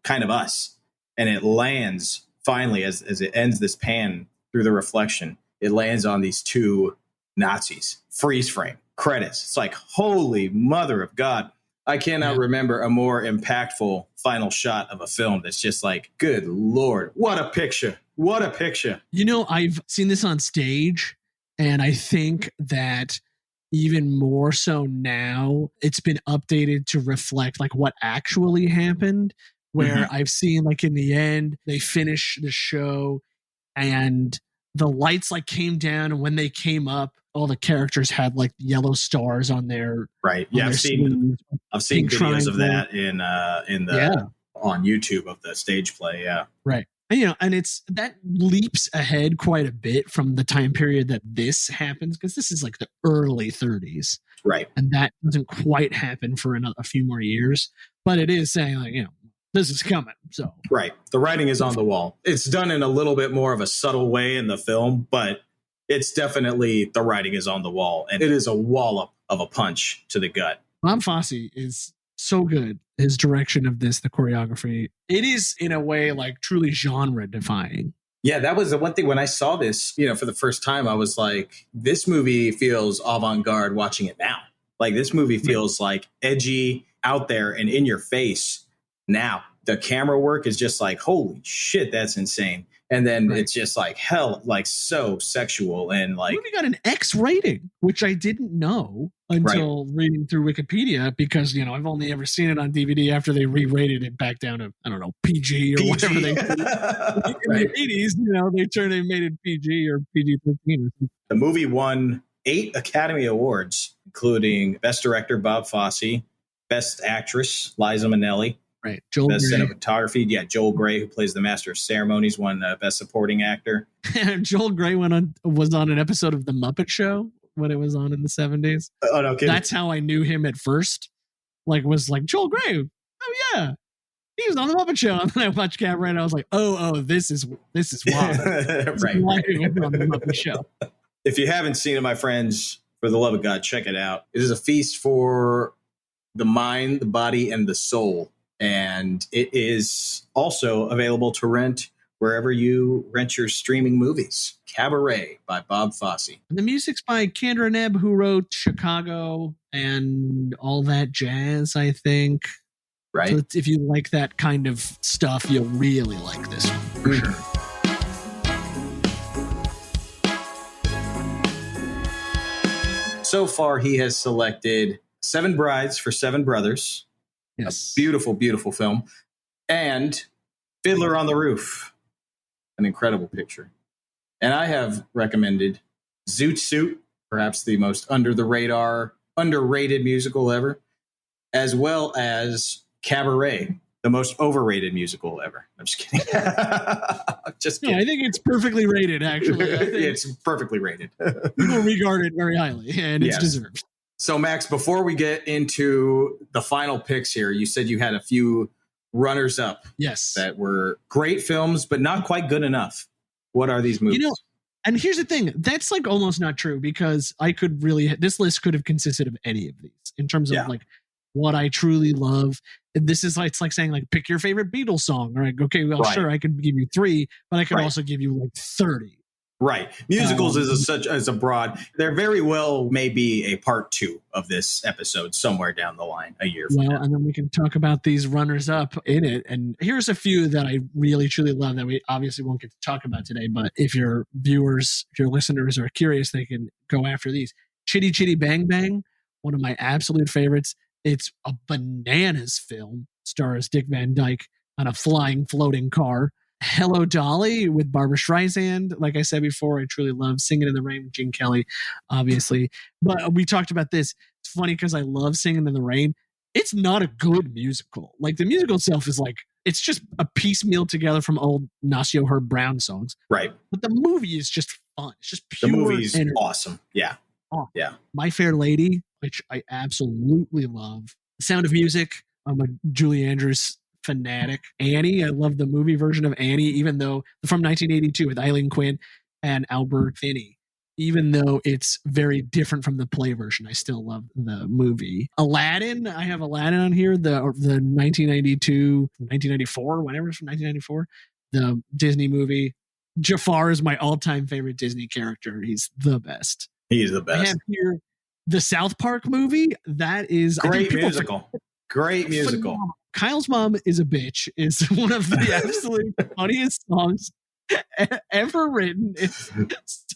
kind of us. And it lands finally as it ends this pan through the reflection. It lands on these 2 Nazis. Freeze frame. Credits. It's like, holy mother of God. I cannot remember a more impactful final shot of a film that's just like, good Lord, what a picture. What a picture. I've seen this on stage, and I think that even more so now, it's been updated to reflect like what actually happened, where I've seen like in the end, they finish the show and the lights like came down, and when they came up, all the characters had like yellow stars on their right. Yeah, I've seen videos of that on YouTube of the stage play. Yeah, right. And it's that leaps ahead quite a bit from the time period that this happens, because this is like the early 30s, right? And that doesn't quite happen for a few more years, but it is saying like this is coming. So right, the writing is on the wall. It's done in a little bit more of a subtle way in the film, but it's definitely the writing is on the wall, and it is a wallop of a punch to the gut. Bob Fosse is so good. His direction of this, the choreography, it is in a way like truly genre defying. Yeah, that was the one thing when I saw this, for the first time, I was like, this movie feels avant-garde watching it now. Like this movie feels like edgy, out there, and in your face now. The camera work is just like, holy shit, that's insane. And then it's just like hell, like so sexual, and like the movie got an X rating, which I didn't know until reading through Wikipedia, because I've only ever seen it on DVD after they re-rated it back down to PG or whatever they did. In the 80s. They made it PG or PG-13 or something. The movie won 8 Academy Awards, including Best Director Bob Fosse, Best Actress Liza Minnelli. Right, Best cinematography. Yeah, Joel Grey, who plays the Master of Ceremonies, won Best Supporting Actor. Joel Grey was on an episode of The Muppet Show when it was on in the 70s. Oh, no kidding. That's how I knew him at first. Was like, Joel Grey. Oh yeah, he was on The Muppet Show. And then I watched Cabaret, and I was like, oh, this is why. Right. Why he was on The Muppet Show. If you haven't seen it, my friends, for the love of God, check it out. It is a feast for the mind, the body, and the soul. And it is also available to rent wherever you rent your streaming movies. Cabaret by Bob Fosse. And the music's by Kendra Nebb, who wrote Chicago and all that jazz, I think. Right. So if you like that kind of stuff, you'll really like this one, for sure. So far, he has selected 7 Brides for 7 Brothers. Yes. A beautiful, beautiful film. And Fiddler on the Roof. An incredible picture. And I have recommended Zoot Suit, perhaps the most under the radar, underrated musical ever, as well as Cabaret, the most overrated musical ever. I'm just kidding. Just kidding. No, I think it's perfectly rated, actually. It's perfectly rated. People regard it very highly, and it's deserved. So, Max, before we get into the final picks here, you said you had a few runners-up. Yes. That were great films, but not quite good enough. What are these movies? And here's the thing. That's like almost not true, because this list could have consisted of any of these in terms of like what I truly love. This is like, it's like saying like, pick your favorite Beatles song. All right. Okay. Well, sure. I could give you 3, but I could also give you like 30. Right. Musicals is a broad. There very well may be a part 2 of this episode somewhere down the line a year from now. And then we can talk about these runners up in it. And here's a few that I really, truly love that we obviously won't get to talk about today. But if your listeners are curious, they can go after these. Chitty Chitty Bang Bang, one of my absolute favorites. It's a bananas film. Stars Dick Van Dyke on a flying, floating car. Hello, Dolly with Barbara Streisand. Like I said before, I truly love Singing in the Rain with Gene Kelly, obviously. But we talked about this. It's funny because I love Singing in the Rain. It's not a good musical. Like the musical itself is like, it's just a piecemeal together from old Nacio Herb Brown songs. Right. But the movie is just fun. It's just pure. The movie's energy. awesome. Yeah. Oh, yeah. My Fair Lady, which I absolutely love. Sound of Music. I'm a Julie Andrews fanatic. Annie, I love the movie version of Annie, even though from 1982 with Eileen Quinn and Albert Finney. Even though it's very different from the play version, I still love the movie. Aladdin, I have Aladdin on here, the 1992, 1994, whenever it's from 1994, the Disney movie. Jafar is my all-time favorite Disney character. He's the best. He's the best. I have here the South Park movie. That is great musical. Great musical. Phenomenal. Kyle's Mom is a Bitch is one of the absolute funniest songs ever written. It's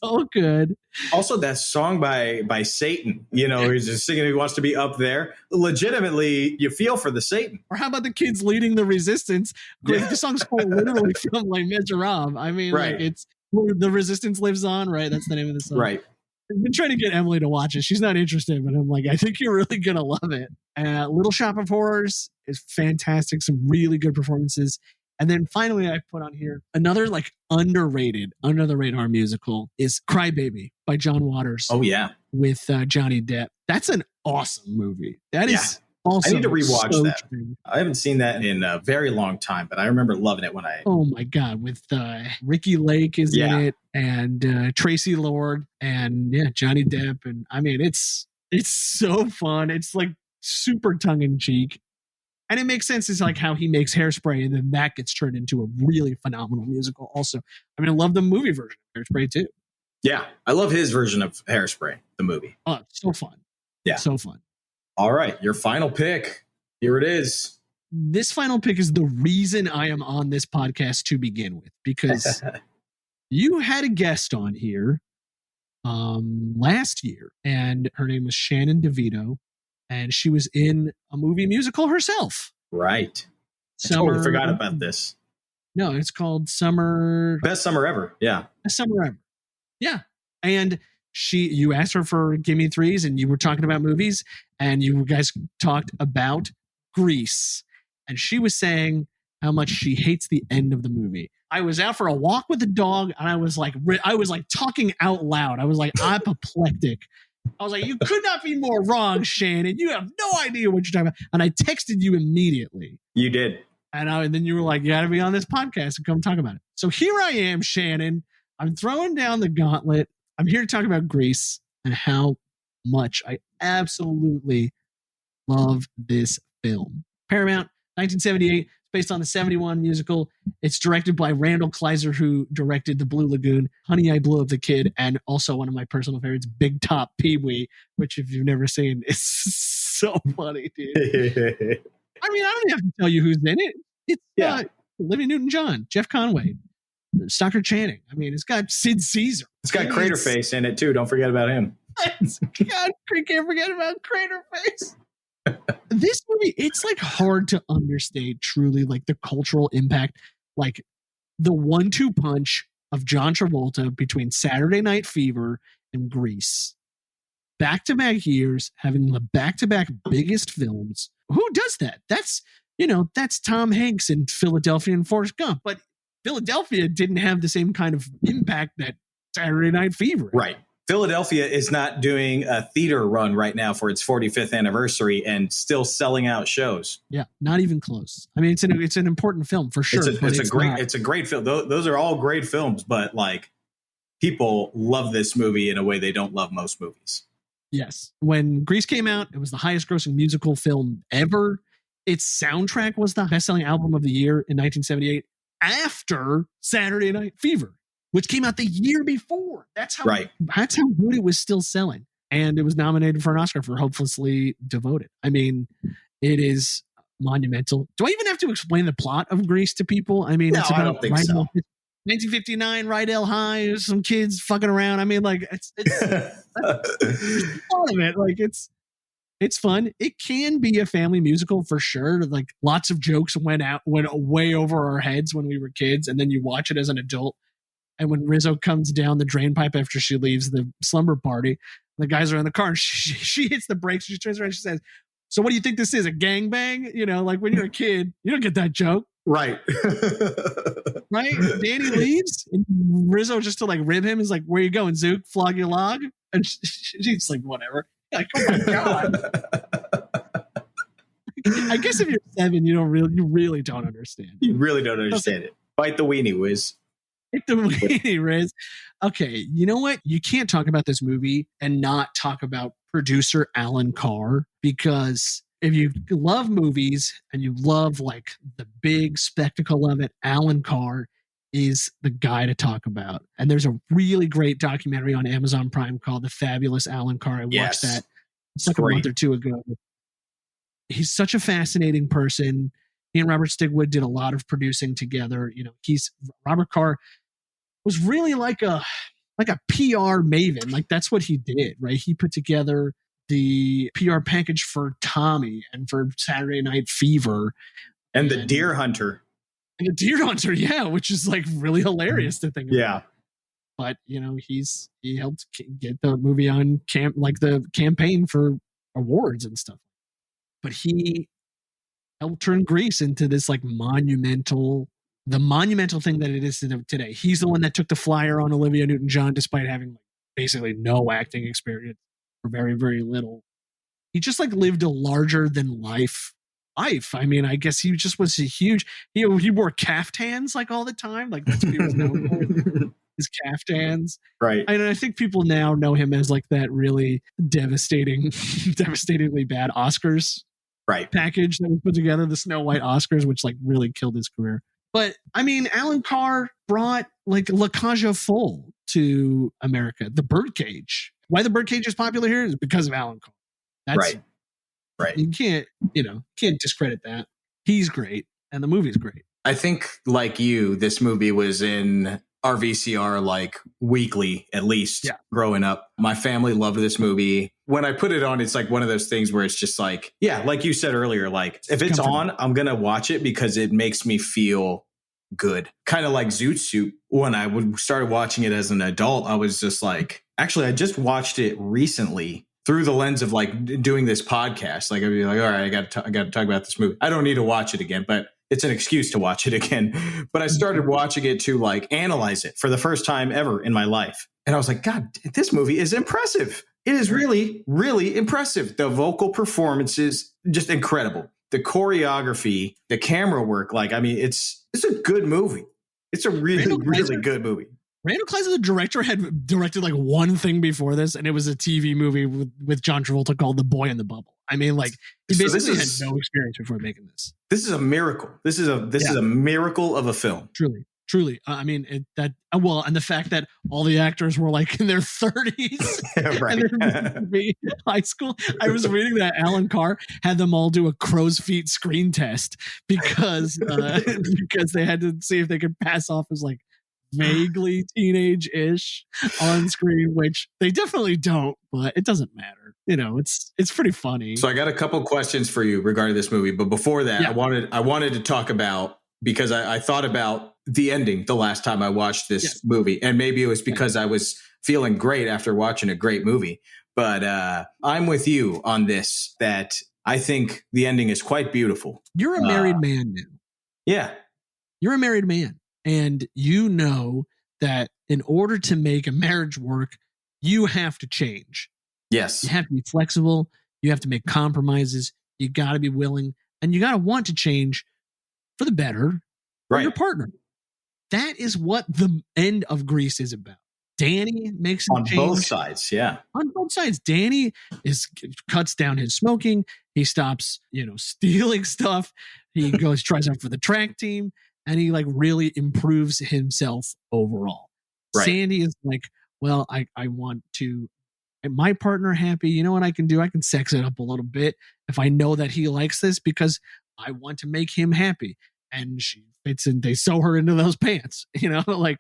so good. Also, that song by Satan, he's just singing, he wants to be up there. Legitimately, you feel for the Satan. Or how about the kids leading the resistance? The song's quite literally from Les Miserables. I mean, right. Like it's The Resistance Lives On, right? That's the name of the song. Right. I've been trying to get Emily to watch it. She's not interested, but I'm like, I think you're really going to love it. Little Shop of Horrors is fantastic. Some really good performances. And then finally, I put on here another like underrated, under the radar musical is Cry Baby by John Waters. Oh, yeah. With Johnny Depp. That's an awesome movie. That is also. I need to rewatch that. True. I haven't seen that in a very long time, but I remember loving it when I. Oh, my God. With Ricky Lake is in it and Tracy Lord and Johnny Depp. And I mean, it's so fun. It's like super tongue in cheek. And it makes sense. It's like how he makes Hairspray, and then that gets turned into a really phenomenal musical. Also, I mean, I love the movie version of Hairspray too. Yeah, I love his version of Hairspray, the movie. Oh, so fun. Yeah, so fun. All right, your final pick. Here it is. This final pick is the reason I am on this podcast to begin with, because you had a guest on here last year, and her name was Shannon DeVito. And she was in a movie musical herself. Right. I totally forgot about this. No, it's called Summer. Best Summer Ever. Yeah. Best Summer Ever. Yeah. And you asked her for Gimme Threes, and you were talking about movies, and you guys talked about Grease. And she was saying how much she hates the end of the movie. I was out for a walk with the dog, and I was like talking out loud. I was like apoplectic. I was like, you could not be more wrong, Shannon. You have no idea what you're talking about. And I texted you immediately. You did. And then you were like, you got to be on this podcast and come talk about it. So here I am, Shannon. I'm throwing down the gauntlet. I'm here to talk about Grease and how much I absolutely love this film. Paramount, 1978. Based on the 71 musical. It's directed by Randall Kleiser, who directed The Blue Lagoon, Honey, I Blew Up the Kid, and also one of my personal favorites, Big Top Pee-wee, which if you've never seen, is so funny, dude. I mean, I don't have to tell you who's in it. It's Olivia Newton-John, Jeff Conway, Stockard Channing. I mean, it's got Sid Caesar. It's got Craterface in it, too. Don't forget about him. God, can't forget about Craterface. This movie, it's like hard to understate truly like the cultural impact, like the 1-2 punch of John Travolta between Saturday Night Fever and Grease. Back-to-back years, having the back-to-back biggest films. Who does that? That's Tom Hanks in Philadelphia and Forrest Gump. But Philadelphia didn't have the same kind of impact that Saturday Night Fever. Right. Philadelphia is not doing a theater run right now for its 45th anniversary and still selling out shows. Yeah, not even close. I mean, it's an important film for sure. It's a great film. Those are all great films, but like people love this movie in a way they don't love most movies. Yes. When Grease came out, it was the highest grossing musical film ever. Its soundtrack was the best-selling album of the year in 1978 after Saturday Night Fever, which came out the year before. That's how good it was still selling. And it was nominated for an Oscar for Hopelessly Devoted. I mean, it is monumental. Do I even have to explain the plot of Grease to people? I mean, I don't think so. 1959, Rydell High, some kids fucking around. I mean, like, it's all of it. Like, it's It's fun. It can be a family musical for sure. Like lots of jokes went way over our heads when we were kids, and then you watch it as an adult. And when Rizzo comes down the drain pipe after she leaves the slumber party, the guys are in the car and she hits the brakes. She turns around and she says, "So what do you think this is, a gangbang?" You know, like when you're a kid, you don't get that joke. Right. Right? Danny leaves and Rizzo, just to like rib him, is like, "Where you going, Zook? Flog your log?" And she's like, "Whatever." Like, oh my God. I guess if you're 7, you really don't understand. You really don't understand it. Bite the weenie, Wiz. Bite the weenie, Riz. Okay, you know what? You can't talk about this movie and not talk about producer Alan Carr, because if you love movies and you love like the big spectacle of it, Alan Carr is the guy to talk about. And there's a really great documentary on Amazon Prime called The Fabulous Alan Carr. I watched that like a month or two ago. He's such a fascinating person. He and Robert Stigwood did a lot of producing together. You know, Robert Carr was really like a PR maven. Like that's what he did, right? He put together the PR package for Tommy and for Saturday Night Fever. And the Deer Hunter. And the Deer Hunter, yeah, which is like really hilarious to think about. Yeah. But, you know, he helped get the movie on the campaign for awards and stuff. But he helped turn Grease into this like monumental thing that it is today. He's the one that took the flyer on Olivia Newton-John despite having like basically no acting experience or very, very little. He just like lived a larger than life. I mean, I guess he just was he wore caftans like all the time. Like that's what he was known for. His caftans. Right. And I think people now know him as like that really devastatingly bad Oscars package that was put together, the Snow White Oscars, which like really killed his career. But I mean, Alan Carr brought like La Cage aux Folles to America, the Birdcage. Why the Birdcage is popular here is because of Alan Carr. That's right. You can't discredit that. He's great, and the movie's great. I think, like you, this movie was in our VCR like weekly, at least, growing up. My family loved this movie. When I put it on, it's like one of those things where it's just like, yeah, like you said earlier, like if it's on, I'm going to watch it because it makes me feel good. Kind of like Zoot Suit. When I started watching it as an adult, I was just like, actually, I just watched it recently through the lens of like doing this podcast. Like I'd be like, all right, I got to talk about this movie. I don't need to watch it again, but it's an excuse to watch it again. But I started watching it to like analyze it for the first time ever in my life. And I was like, God, this movie is impressive. It is really, really impressive. The vocal performances, just incredible. The choreography, the camera work. Like, I mean, it's a good movie. It's a really, really good movie. Randall Kleiser, the director, had directed like one thing before this, and it was a TV movie with John Travolta called The Boy in the Bubble. I mean, like he basically had no experience before making this. This is a miracle. This is a miracle of a film. Truly. I mean, and the fact that all the actors were like in their 30s, right? And they're high school. I was reading that Alan Carr had them all do a crow's feet screen test because they had to see if they could pass off as like vaguely teenage-ish on screen, which they definitely don't, but it doesn't matter. You know, it's pretty funny. So I got a couple questions for you regarding this movie, but before that, I wanted to talk about, because I thought about the ending the last time I watched this movie, and maybe it was because I was feeling great after watching a great movie. But I'm with you on this, that I think the ending is quite beautiful. You're a married man now. Yeah. You're a married man. And you know that in order to make a marriage work, you have to change. Yes. You have to be flexible. You have to make compromises. You got to be willing, and you got to want to change for the better for your partner. That is what the end of Grease is about. Danny makes on both sides. Yeah. On both sides. Danny cuts down his smoking. He stops, stealing stuff. He tries out for the track team. And he like really improves himself overall. Right. Sandy is like, well, I want to make my partner happy. You know what I can do? I can sex it up a little bit if I know that he likes this because I want to make him happy. And she fits in, they sew her into those pants. Like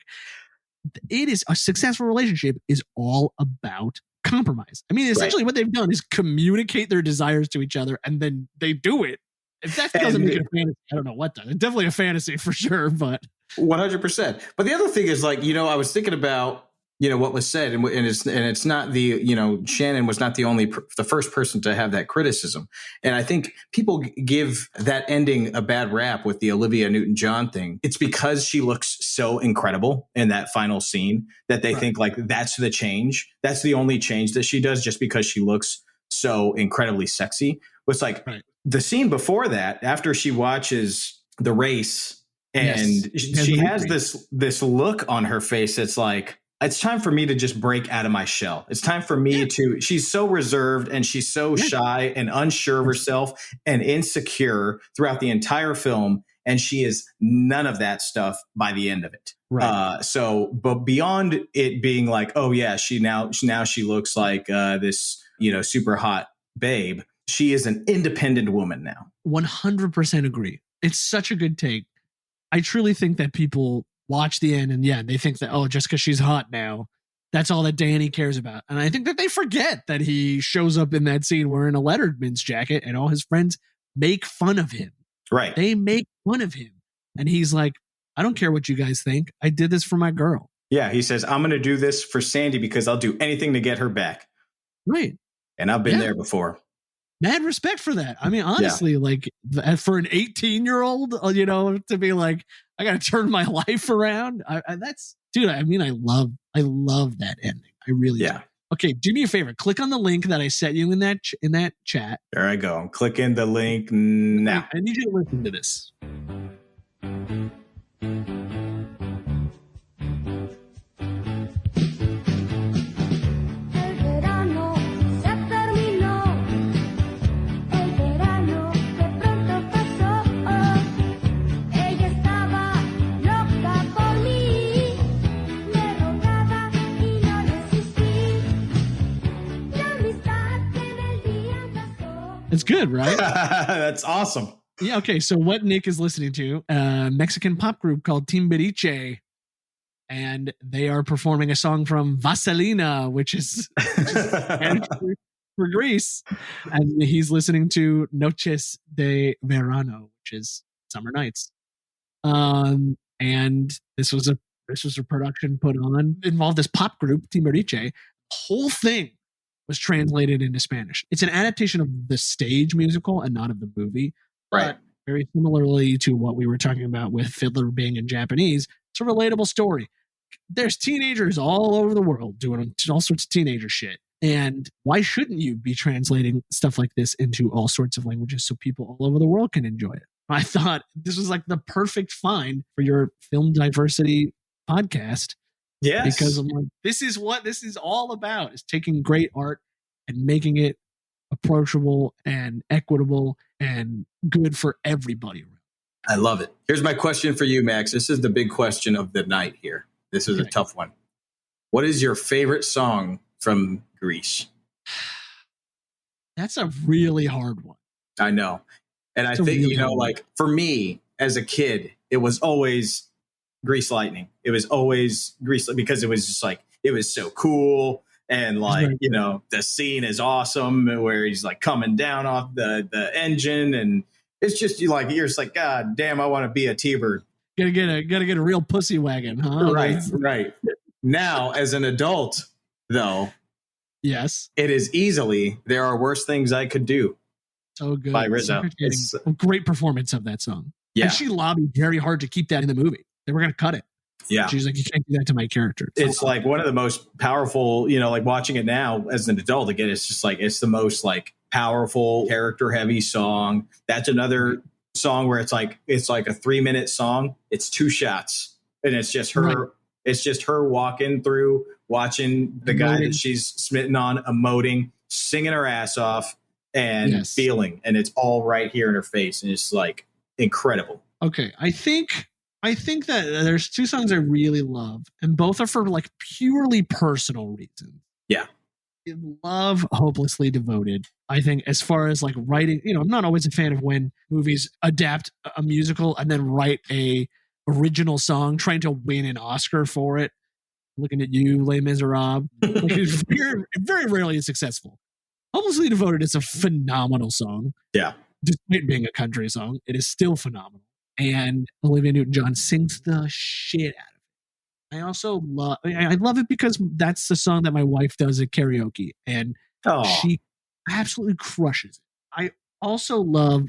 it is a successful relationship is all about compromise. I mean, essentially what they've done is communicate their desires to each other, and then they do it. If that doesn't make it a fantasy, I don't know what does. It's definitely a fantasy for sure, but 100%. But the other thing is, like, you know, I was thinking about, you know, what was said, and it's not the, you know, Shannon was not the first person to have that criticism. And I think people give that ending a bad rap with the Olivia Newton-John thing. It's because she looks so incredible in that final scene that they think like that's the change. That's the only change that she does, just because she looks so incredibly sexy. It's like the scene before that, after she watches the race and she has this look on her face that's like, it's time for me to just break out of my shell. It's time for me to, she's so reserved and she's so shy and unsure of herself and insecure throughout the entire film. And she is none of that stuff by the end of it. Right. But beyond it being like, oh yeah, she looks like this, you know, super hot babe. She is an independent woman now. 100% agree. It's such a good take. I truly think that people watch the end and they think that, oh, just because she's hot now, that's all that Danny cares about. And I think that they forget that he shows up in that scene wearing a Letterman's jacket and all his friends make fun of him. Right. They make fun of him. And he's like, I don't care what you guys think. I did this for my girl. Yeah. He says, I'm going to do this for Sandy because I'll do anything to get her back. Right. And I've been there before. Mad respect for that. I mean, honestly, like for an 18-year-old, you know, to be like, I got to turn my life around. That's, dude. I mean, I love that ending. I really do. Okay, do me a favor. Click on the link that I sent you in that chat. There I go. I'm clicking the link now. I need you to listen to this. It's good, right? That's awesome. Yeah, okay. So what Nick is listening to, a Mexican pop group called Timbiriche, and they are performing a song from Vaselina, which is for Greece. And he's listening to Noches de Verano, which is summer nights. And this was a production put on, involved this pop group, Timbiriche. The whole thing was translated into Spanish. It's an adaptation of the stage musical and not of the movie. Right. But very similarly to what we were talking about with Fiddler being in Japanese, it's a relatable story. There's teenagers all over the world doing all sorts of teenager shit. And why shouldn't you be translating stuff like this into all sorts of languages so people all over the world can enjoy it? I thought this was like the perfect find for your film diversity podcast. Yes. Because I'm like, this is what this is all about, is taking great art and making it approachable and equitable and good for everybody around. I love it. Here's my question for you, Max. This is the big question of the night here. This is a tough one. What is your favorite song from Greece? That's a really hard one. I know. And I think, really, you know, like for me as a kid, it was always Grease Lightning. It was always Grease, because it was just like, it was so cool. And like, you know, the scene is awesome where he's like coming down off the engine. And it's just like, you're just like, God damn, I want to be a T-Bird. Gotta get a real pussy wagon, huh? Right. Now, as an adult, though, yes, it is easily There Are Worse Things I Could Do. So good. By Rizzo. It's a great performance of that song. Yeah. And she lobbied very hard to keep that in the movie. They were going to cut it. Yeah. She's like, you can't do that to my character. It's like one of the most powerful, you know, like watching it now as an adult again, it's just like, it's the most like powerful, character heavy song. That's another song where it's like a 3-minute song. It's 2 shots and it's just her. Right. It's just her walking through, watching the guy that she's smitten on, emoting, singing her ass off and feeling. And it's all right here in her face. And it's like incredible. Okay. I think that there's 2 songs I really love, and both are for like purely personal reasons. Yeah. I love Hopelessly Devoted. I think as far as like writing, you know, I'm not always a fan of when movies adapt a musical and then write a original song trying to win an Oscar for it. Looking at You, Les Miserables. Like, it's very, very rarely successful. Hopelessly Devoted is a phenomenal song. Yeah. Despite being a country song, it is still phenomenal. And Olivia Newton-John sings the shit out of it. I also love it because that's the song that my wife does at karaoke, and she absolutely crushes it. I also love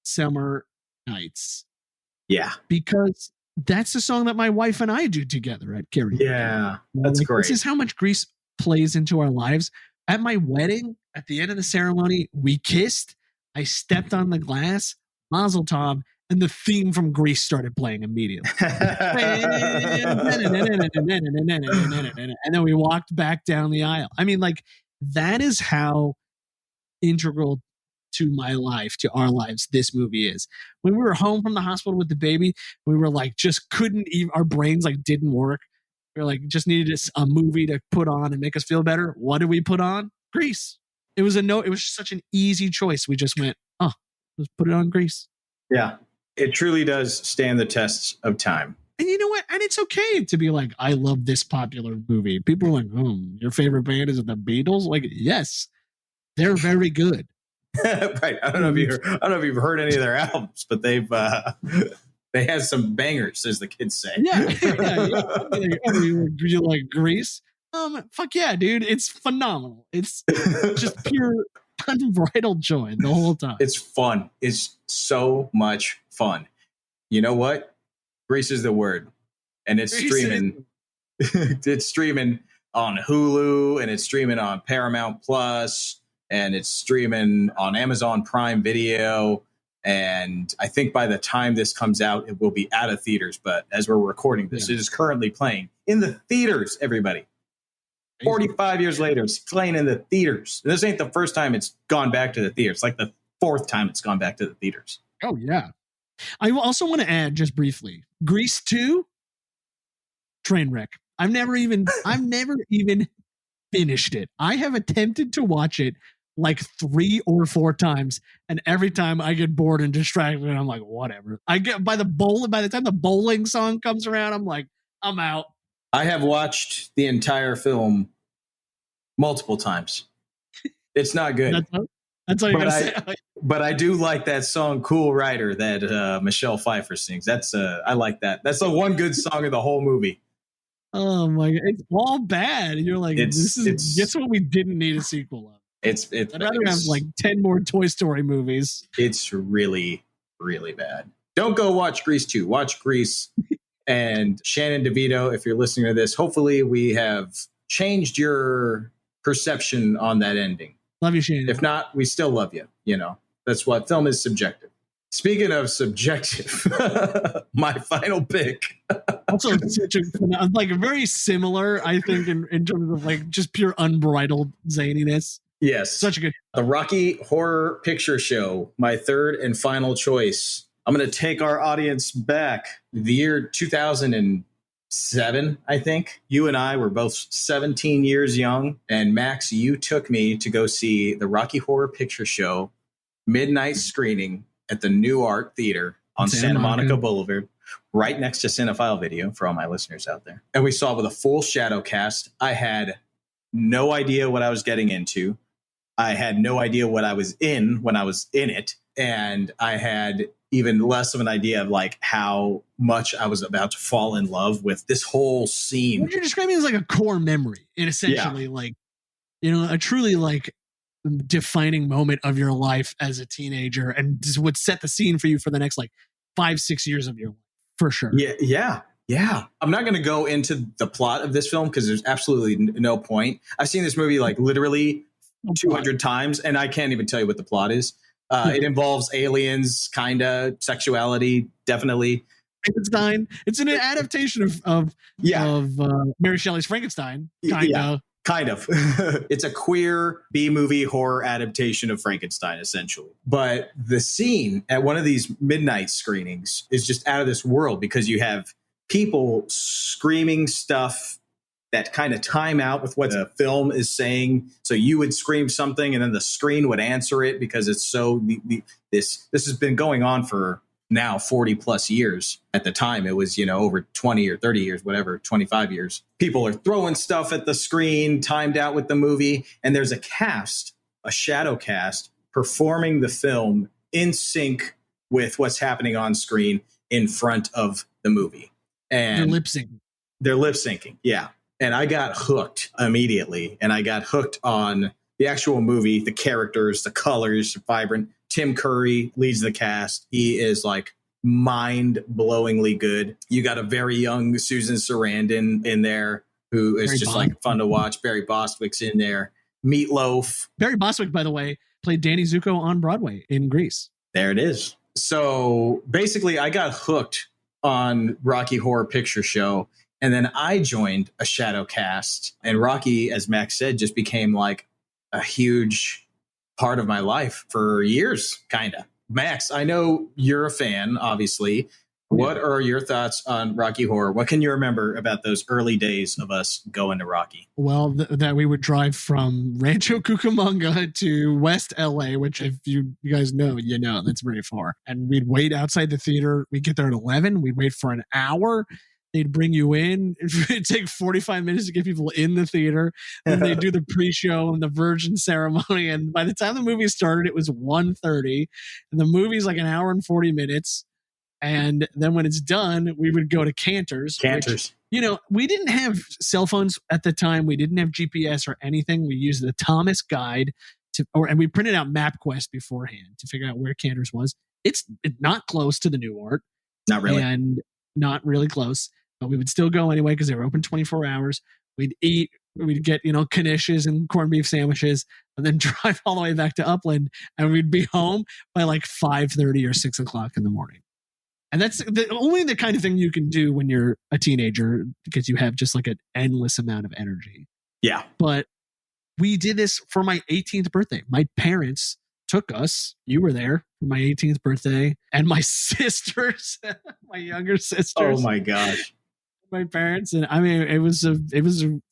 Summer Nights. Yeah. Because that's the song that my wife and I do together at karaoke. Yeah, that's great. This is how much Grease plays into our lives. At my wedding, at the end of the ceremony, we kissed. I stepped on the glass, Mazel Tov, and the theme from Grease started playing immediately. And then we walked back down the aisle. I mean, like, that is how integral to my life, to our lives, this movie is. When we were home from the hospital with the baby, we were like, just couldn't even, our brains like didn't work. We were like, just needed a movie to put on and make us feel better. What did we put on? Grease. It was it was such an easy choice. We just went, let's put it on Grease. Yeah. It truly does stand the tests of time. And you know what? And it's okay to be like, I love this popular movie. People are like, your favorite band is the Beatles? Like, yes, they're very good. Right. I don't know if you've heard any of their albums, but they have some bangers, as the kids say. Yeah. You like Grease? Fuck yeah, dude. It's phenomenal. It's just pure unbridled joy the whole time. It's fun. It's so much fun. You know what? Grease is the word. And it's streaming. It's streaming on Hulu, and it's streaming on Paramount Plus, and it's streaming on Amazon Prime Video. And I think by the time this comes out, it will be out of theaters. But as we're recording this, it is currently playing in the theaters, everybody. 45 years later, it's playing in the theaters. This ain't the first time it's gone back to the theaters. It's like the fourth time it's gone back to the theaters. Oh, yeah. I also want to add just briefly, Grease 2, train wreck. I've never even finished it. I have attempted to watch it like 3 or 4 times, and every time I get bored and distracted, and I'm like, whatever. I get by the time the bowling song comes around, I'm like, I'm out. I have watched the entire film multiple times. It's not good. That's all you gotta say. But I do like that song "Cool Rider" that Michelle Pfeiffer sings. I like that. That's the one good song of the whole movie. Oh my god, it's all bad. You're like, guess what we didn't need a sequel of. I'd rather have like 10 more Toy Story movies. It's really, really bad. Don't go watch Grease 2. Watch Grease. And Shannon DeVito, if you're listening to this, hopefully we have changed your perception on that ending. Love you, Shannon. If not, we still love you. You know, that's what film is subjective. Speaking of subjective, my final pick. Also, like very similar, I think, in terms of like just pure unbridled zaniness. Yes. Such a good. The Rocky Horror Picture Show, my third and final choice. I'm going to take our audience back the year 2007, I think. You and I were both 17 years young. And Max, you took me to go see the Rocky Horror Picture Show midnight screening at the New Art Theater on Santa Monica Boulevard, right next to Cinephile Video for all my listeners out there. And we saw with a full shadow cast. I had no idea what I was getting into. I had no idea what I was in when I was in it. And I had even less of an idea of like how much I was about to fall in love with this whole scene. What you're describing is like a core memory, and essentially like, you know, a truly like defining moment of your life as a teenager, and just would set the scene for you for the next like 5-6 years of your life, for sure. Yeah. I'm not going to go into the plot of this film because there's absolutely no point. I've seen this movie like literally 200 times, and I can't even tell you what the plot is. It involves aliens, kind of, sexuality, definitely. Frankenstein. It's an adaptation of Mary Shelley's Frankenstein, kind of. Kind of. It's a queer B-movie horror adaptation of Frankenstein, essentially. But the scene at one of these midnight screenings is just out of this world because you have people screaming stuff that kind of time out with what the film is saying. So you would scream something and then the screen would answer it because it's so this has been going on for now 40 plus years. At the time, it was, over 20 or 30 years, whatever, 25 years. People are throwing stuff at the screen, timed out with the movie. And there's a shadow cast, performing the film in sync with what's happening on screen in front of the movie. And They're lip syncing. Yeah. And I got hooked immediately. And I got hooked on the actual movie, the characters, the colors, vibrant. Tim Curry leads the cast. He is like mind-blowingly good. You got a very young Susan Sarandon in there who is just like fun to watch. Barry Bostwick's in there. Meatloaf. Barry Bostwick, by the way, played Danny Zuko on Broadway in Grease. There it is. So basically, I got hooked on Rocky Horror Picture Show. And then I joined a shadow cast. And Rocky, as Max said, just became like a huge part of my life for years, kind of. Max, I know you're a fan, obviously. What are your thoughts on Rocky Horror? What can you remember about those early days of us going to Rocky? Well, that we would drive from Rancho Cucamonga to West LA, which if you guys know, that's very far. And we'd wait outside the theater. We'd get there at 11. We'd wait for an hour. They'd bring you in. It'd take 45 minutes to get people in the theater. Then they'd do the pre-show and the virgin ceremony. And by the time the movie started, it was 1:30. And the movie's like an hour and 40 minutes. And then when it's done, we would go to Cantor's. Which, we didn't have cell phones at the time. We didn't have GPS or anything. We used the Thomas Guide and we printed out MapQuest beforehand to figure out where Cantor's was. It's not close to the New Art. Not really. And not really close. But we would still go anyway because they were open 24 hours. We'd eat, we'd get, knishes and corned beef sandwiches and then drive all the way back to Upland. And we'd be home by like 5:30 or 6 o'clock in the morning. And that's only the kind of thing you can do when you're a teenager because you have just like an endless amount of energy. Yeah. But we did this for my 18th birthday. My parents took us. You were there for my 18th birthday. And my sisters, my younger sisters. Oh my gosh. My parents. And I mean,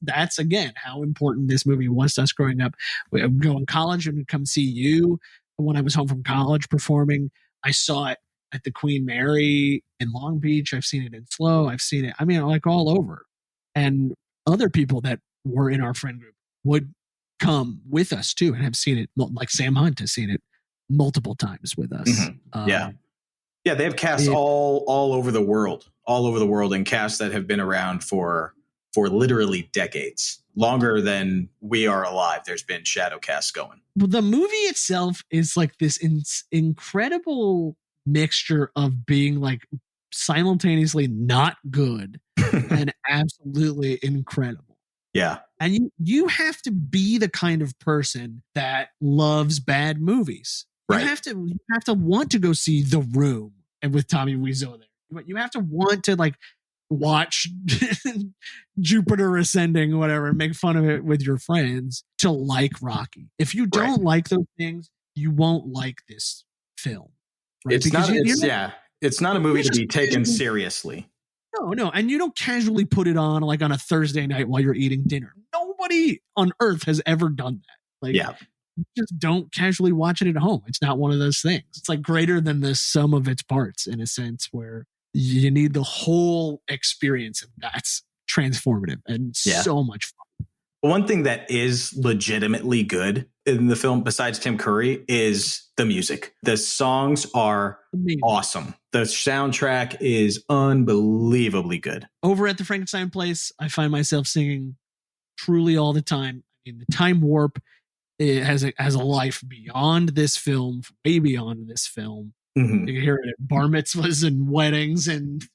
that's again how important this movie was to us growing up. We would go in college and come see you. When I was home from college performing, I saw it at the Queen Mary in Long Beach. I've seen it in Slow. I've seen it, like all over. And other people that were in our friend group would come with us too and have seen it. Like Sam Hunt has seen it multiple times with us. Mm-hmm. Yeah. They have casts all over the world, and casts that have been around for literally decades, longer than we are alive. There's been shadow casts going. Well, the movie itself is like this incredible mixture of being like simultaneously not good and absolutely incredible. Yeah. And you have to be the kind of person that loves bad movies. Right. You have to want to go see The Room and with Tommy Wiseau there. You have to want to like watch Jupiter Ascending or whatever and make fun of it with your friends to like Rocky. If you don't like those things, you won't like this film. Right? It's not a movie to be taken seriously. No. And you don't casually put it on like on a Thursday night while you're eating dinner. Nobody on earth has ever done that. You just don't casually watch it at home. It's not one of those things. It's like greater than the sum of its parts in a sense where you need the whole experience. And that's transformative and so much fun. One thing that is legitimately good in the film, besides Tim Curry, is the music. The songs are awesome. The soundtrack is unbelievably good. Over at the Frankenstein place, I find myself singing truly all the time. I mean, the time warp has a life beyond this film, way beyond this film. Mm-hmm. You hear it at bar mitzvahs and weddings and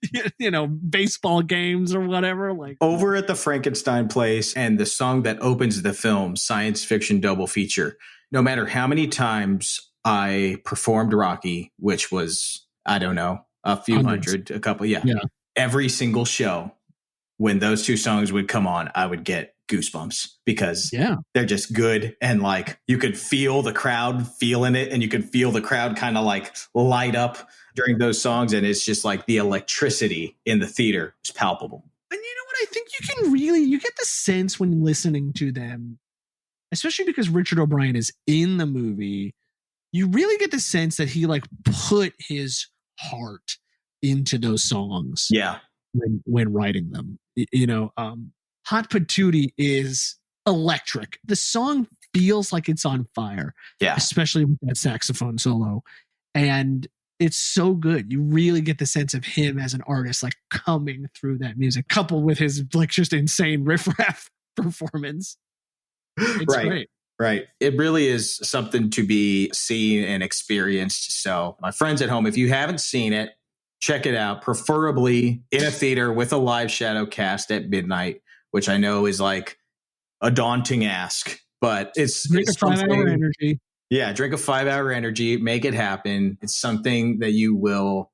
baseball games or whatever. Like Over at the Frankenstein place and the song that opens the film, Science Fiction Double Feature. No matter how many times I performed Rocky, which was, I don't know, a few hundred, a couple, every single show, when those two songs would come on, I would get goosebumps because they're just good. And like you could feel the crowd feeling it and you could feel the crowd kind of like light up during those songs. And it's just like the electricity in the theater is palpable. And you know what? I think you get the sense when listening to them, especially because Richard O'Brien is in the movie, you really get the sense that he like put his heart into those songs. Yeah. When writing them, Hot Patootie is electric. The song feels like it's on fire. Yeah. Especially with that saxophone solo. And it's so good. You really get the sense of him as an artist, like coming through that music, coupled with his like just insane riff-raff performance. It's great. Right. It really is something to be seen and experienced. So my friends at home, if you haven't seen it, check it out, preferably in a theater with a live shadow cast at midnight, which I know is like a daunting ask, but it's drink a 5-hour energy. Yeah, drink a 5-hour energy, make it happen. It's something that you will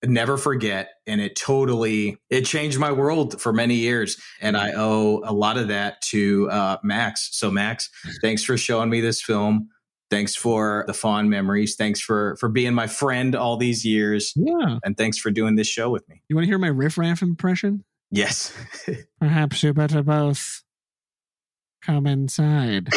never forget. And it changed my world for many years. And I owe a lot of that to Max. So Max, thanks for showing me this film. Thanks for the fond memories. Thanks for being my friend all these years. Yeah. And thanks for doing this show with me. You want to hear my riff-raff impression? Yes. Perhaps you better both come inside.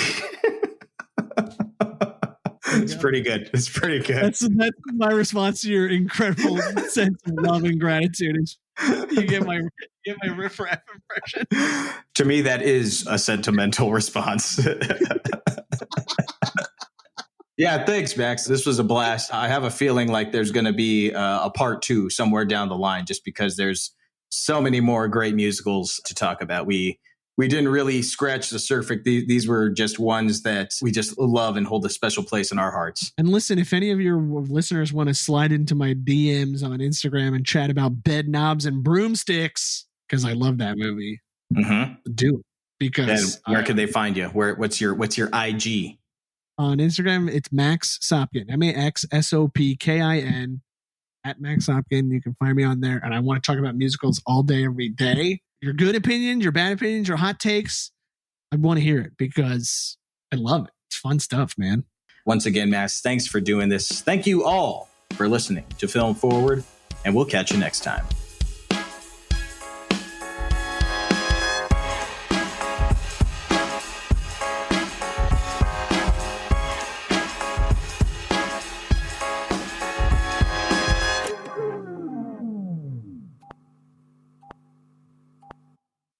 It's pretty good. It's pretty good. That's my response to your incredible sense of love and gratitude. You get my riff-raff impression. To me, that is a sentimental response. Yeah, thanks, Max. This was a blast. I have a feeling like there's going to be a part 2 somewhere down the line, just because there's so many more great musicals to talk about. We didn't really scratch the surface. These were just ones that we just love and hold a special place in our hearts. And listen, if any of your listeners want to slide into my DMs on Instagram and chat about Bed Knobs and Broomsticks, because I love that movie, do it. Because and where can they find you? What's your IG? On Instagram, it's Max Sopkin, MaxSopkin, at Max Sopkin. You can find me on there. And I want to talk about musicals all day, every day. Your good opinions, your bad opinions, your hot takes. I want to hear it because I love it. It's fun stuff, man. Once again, Max, thanks for doing this. Thank you all for listening to Film Forward, and we'll catch you next time.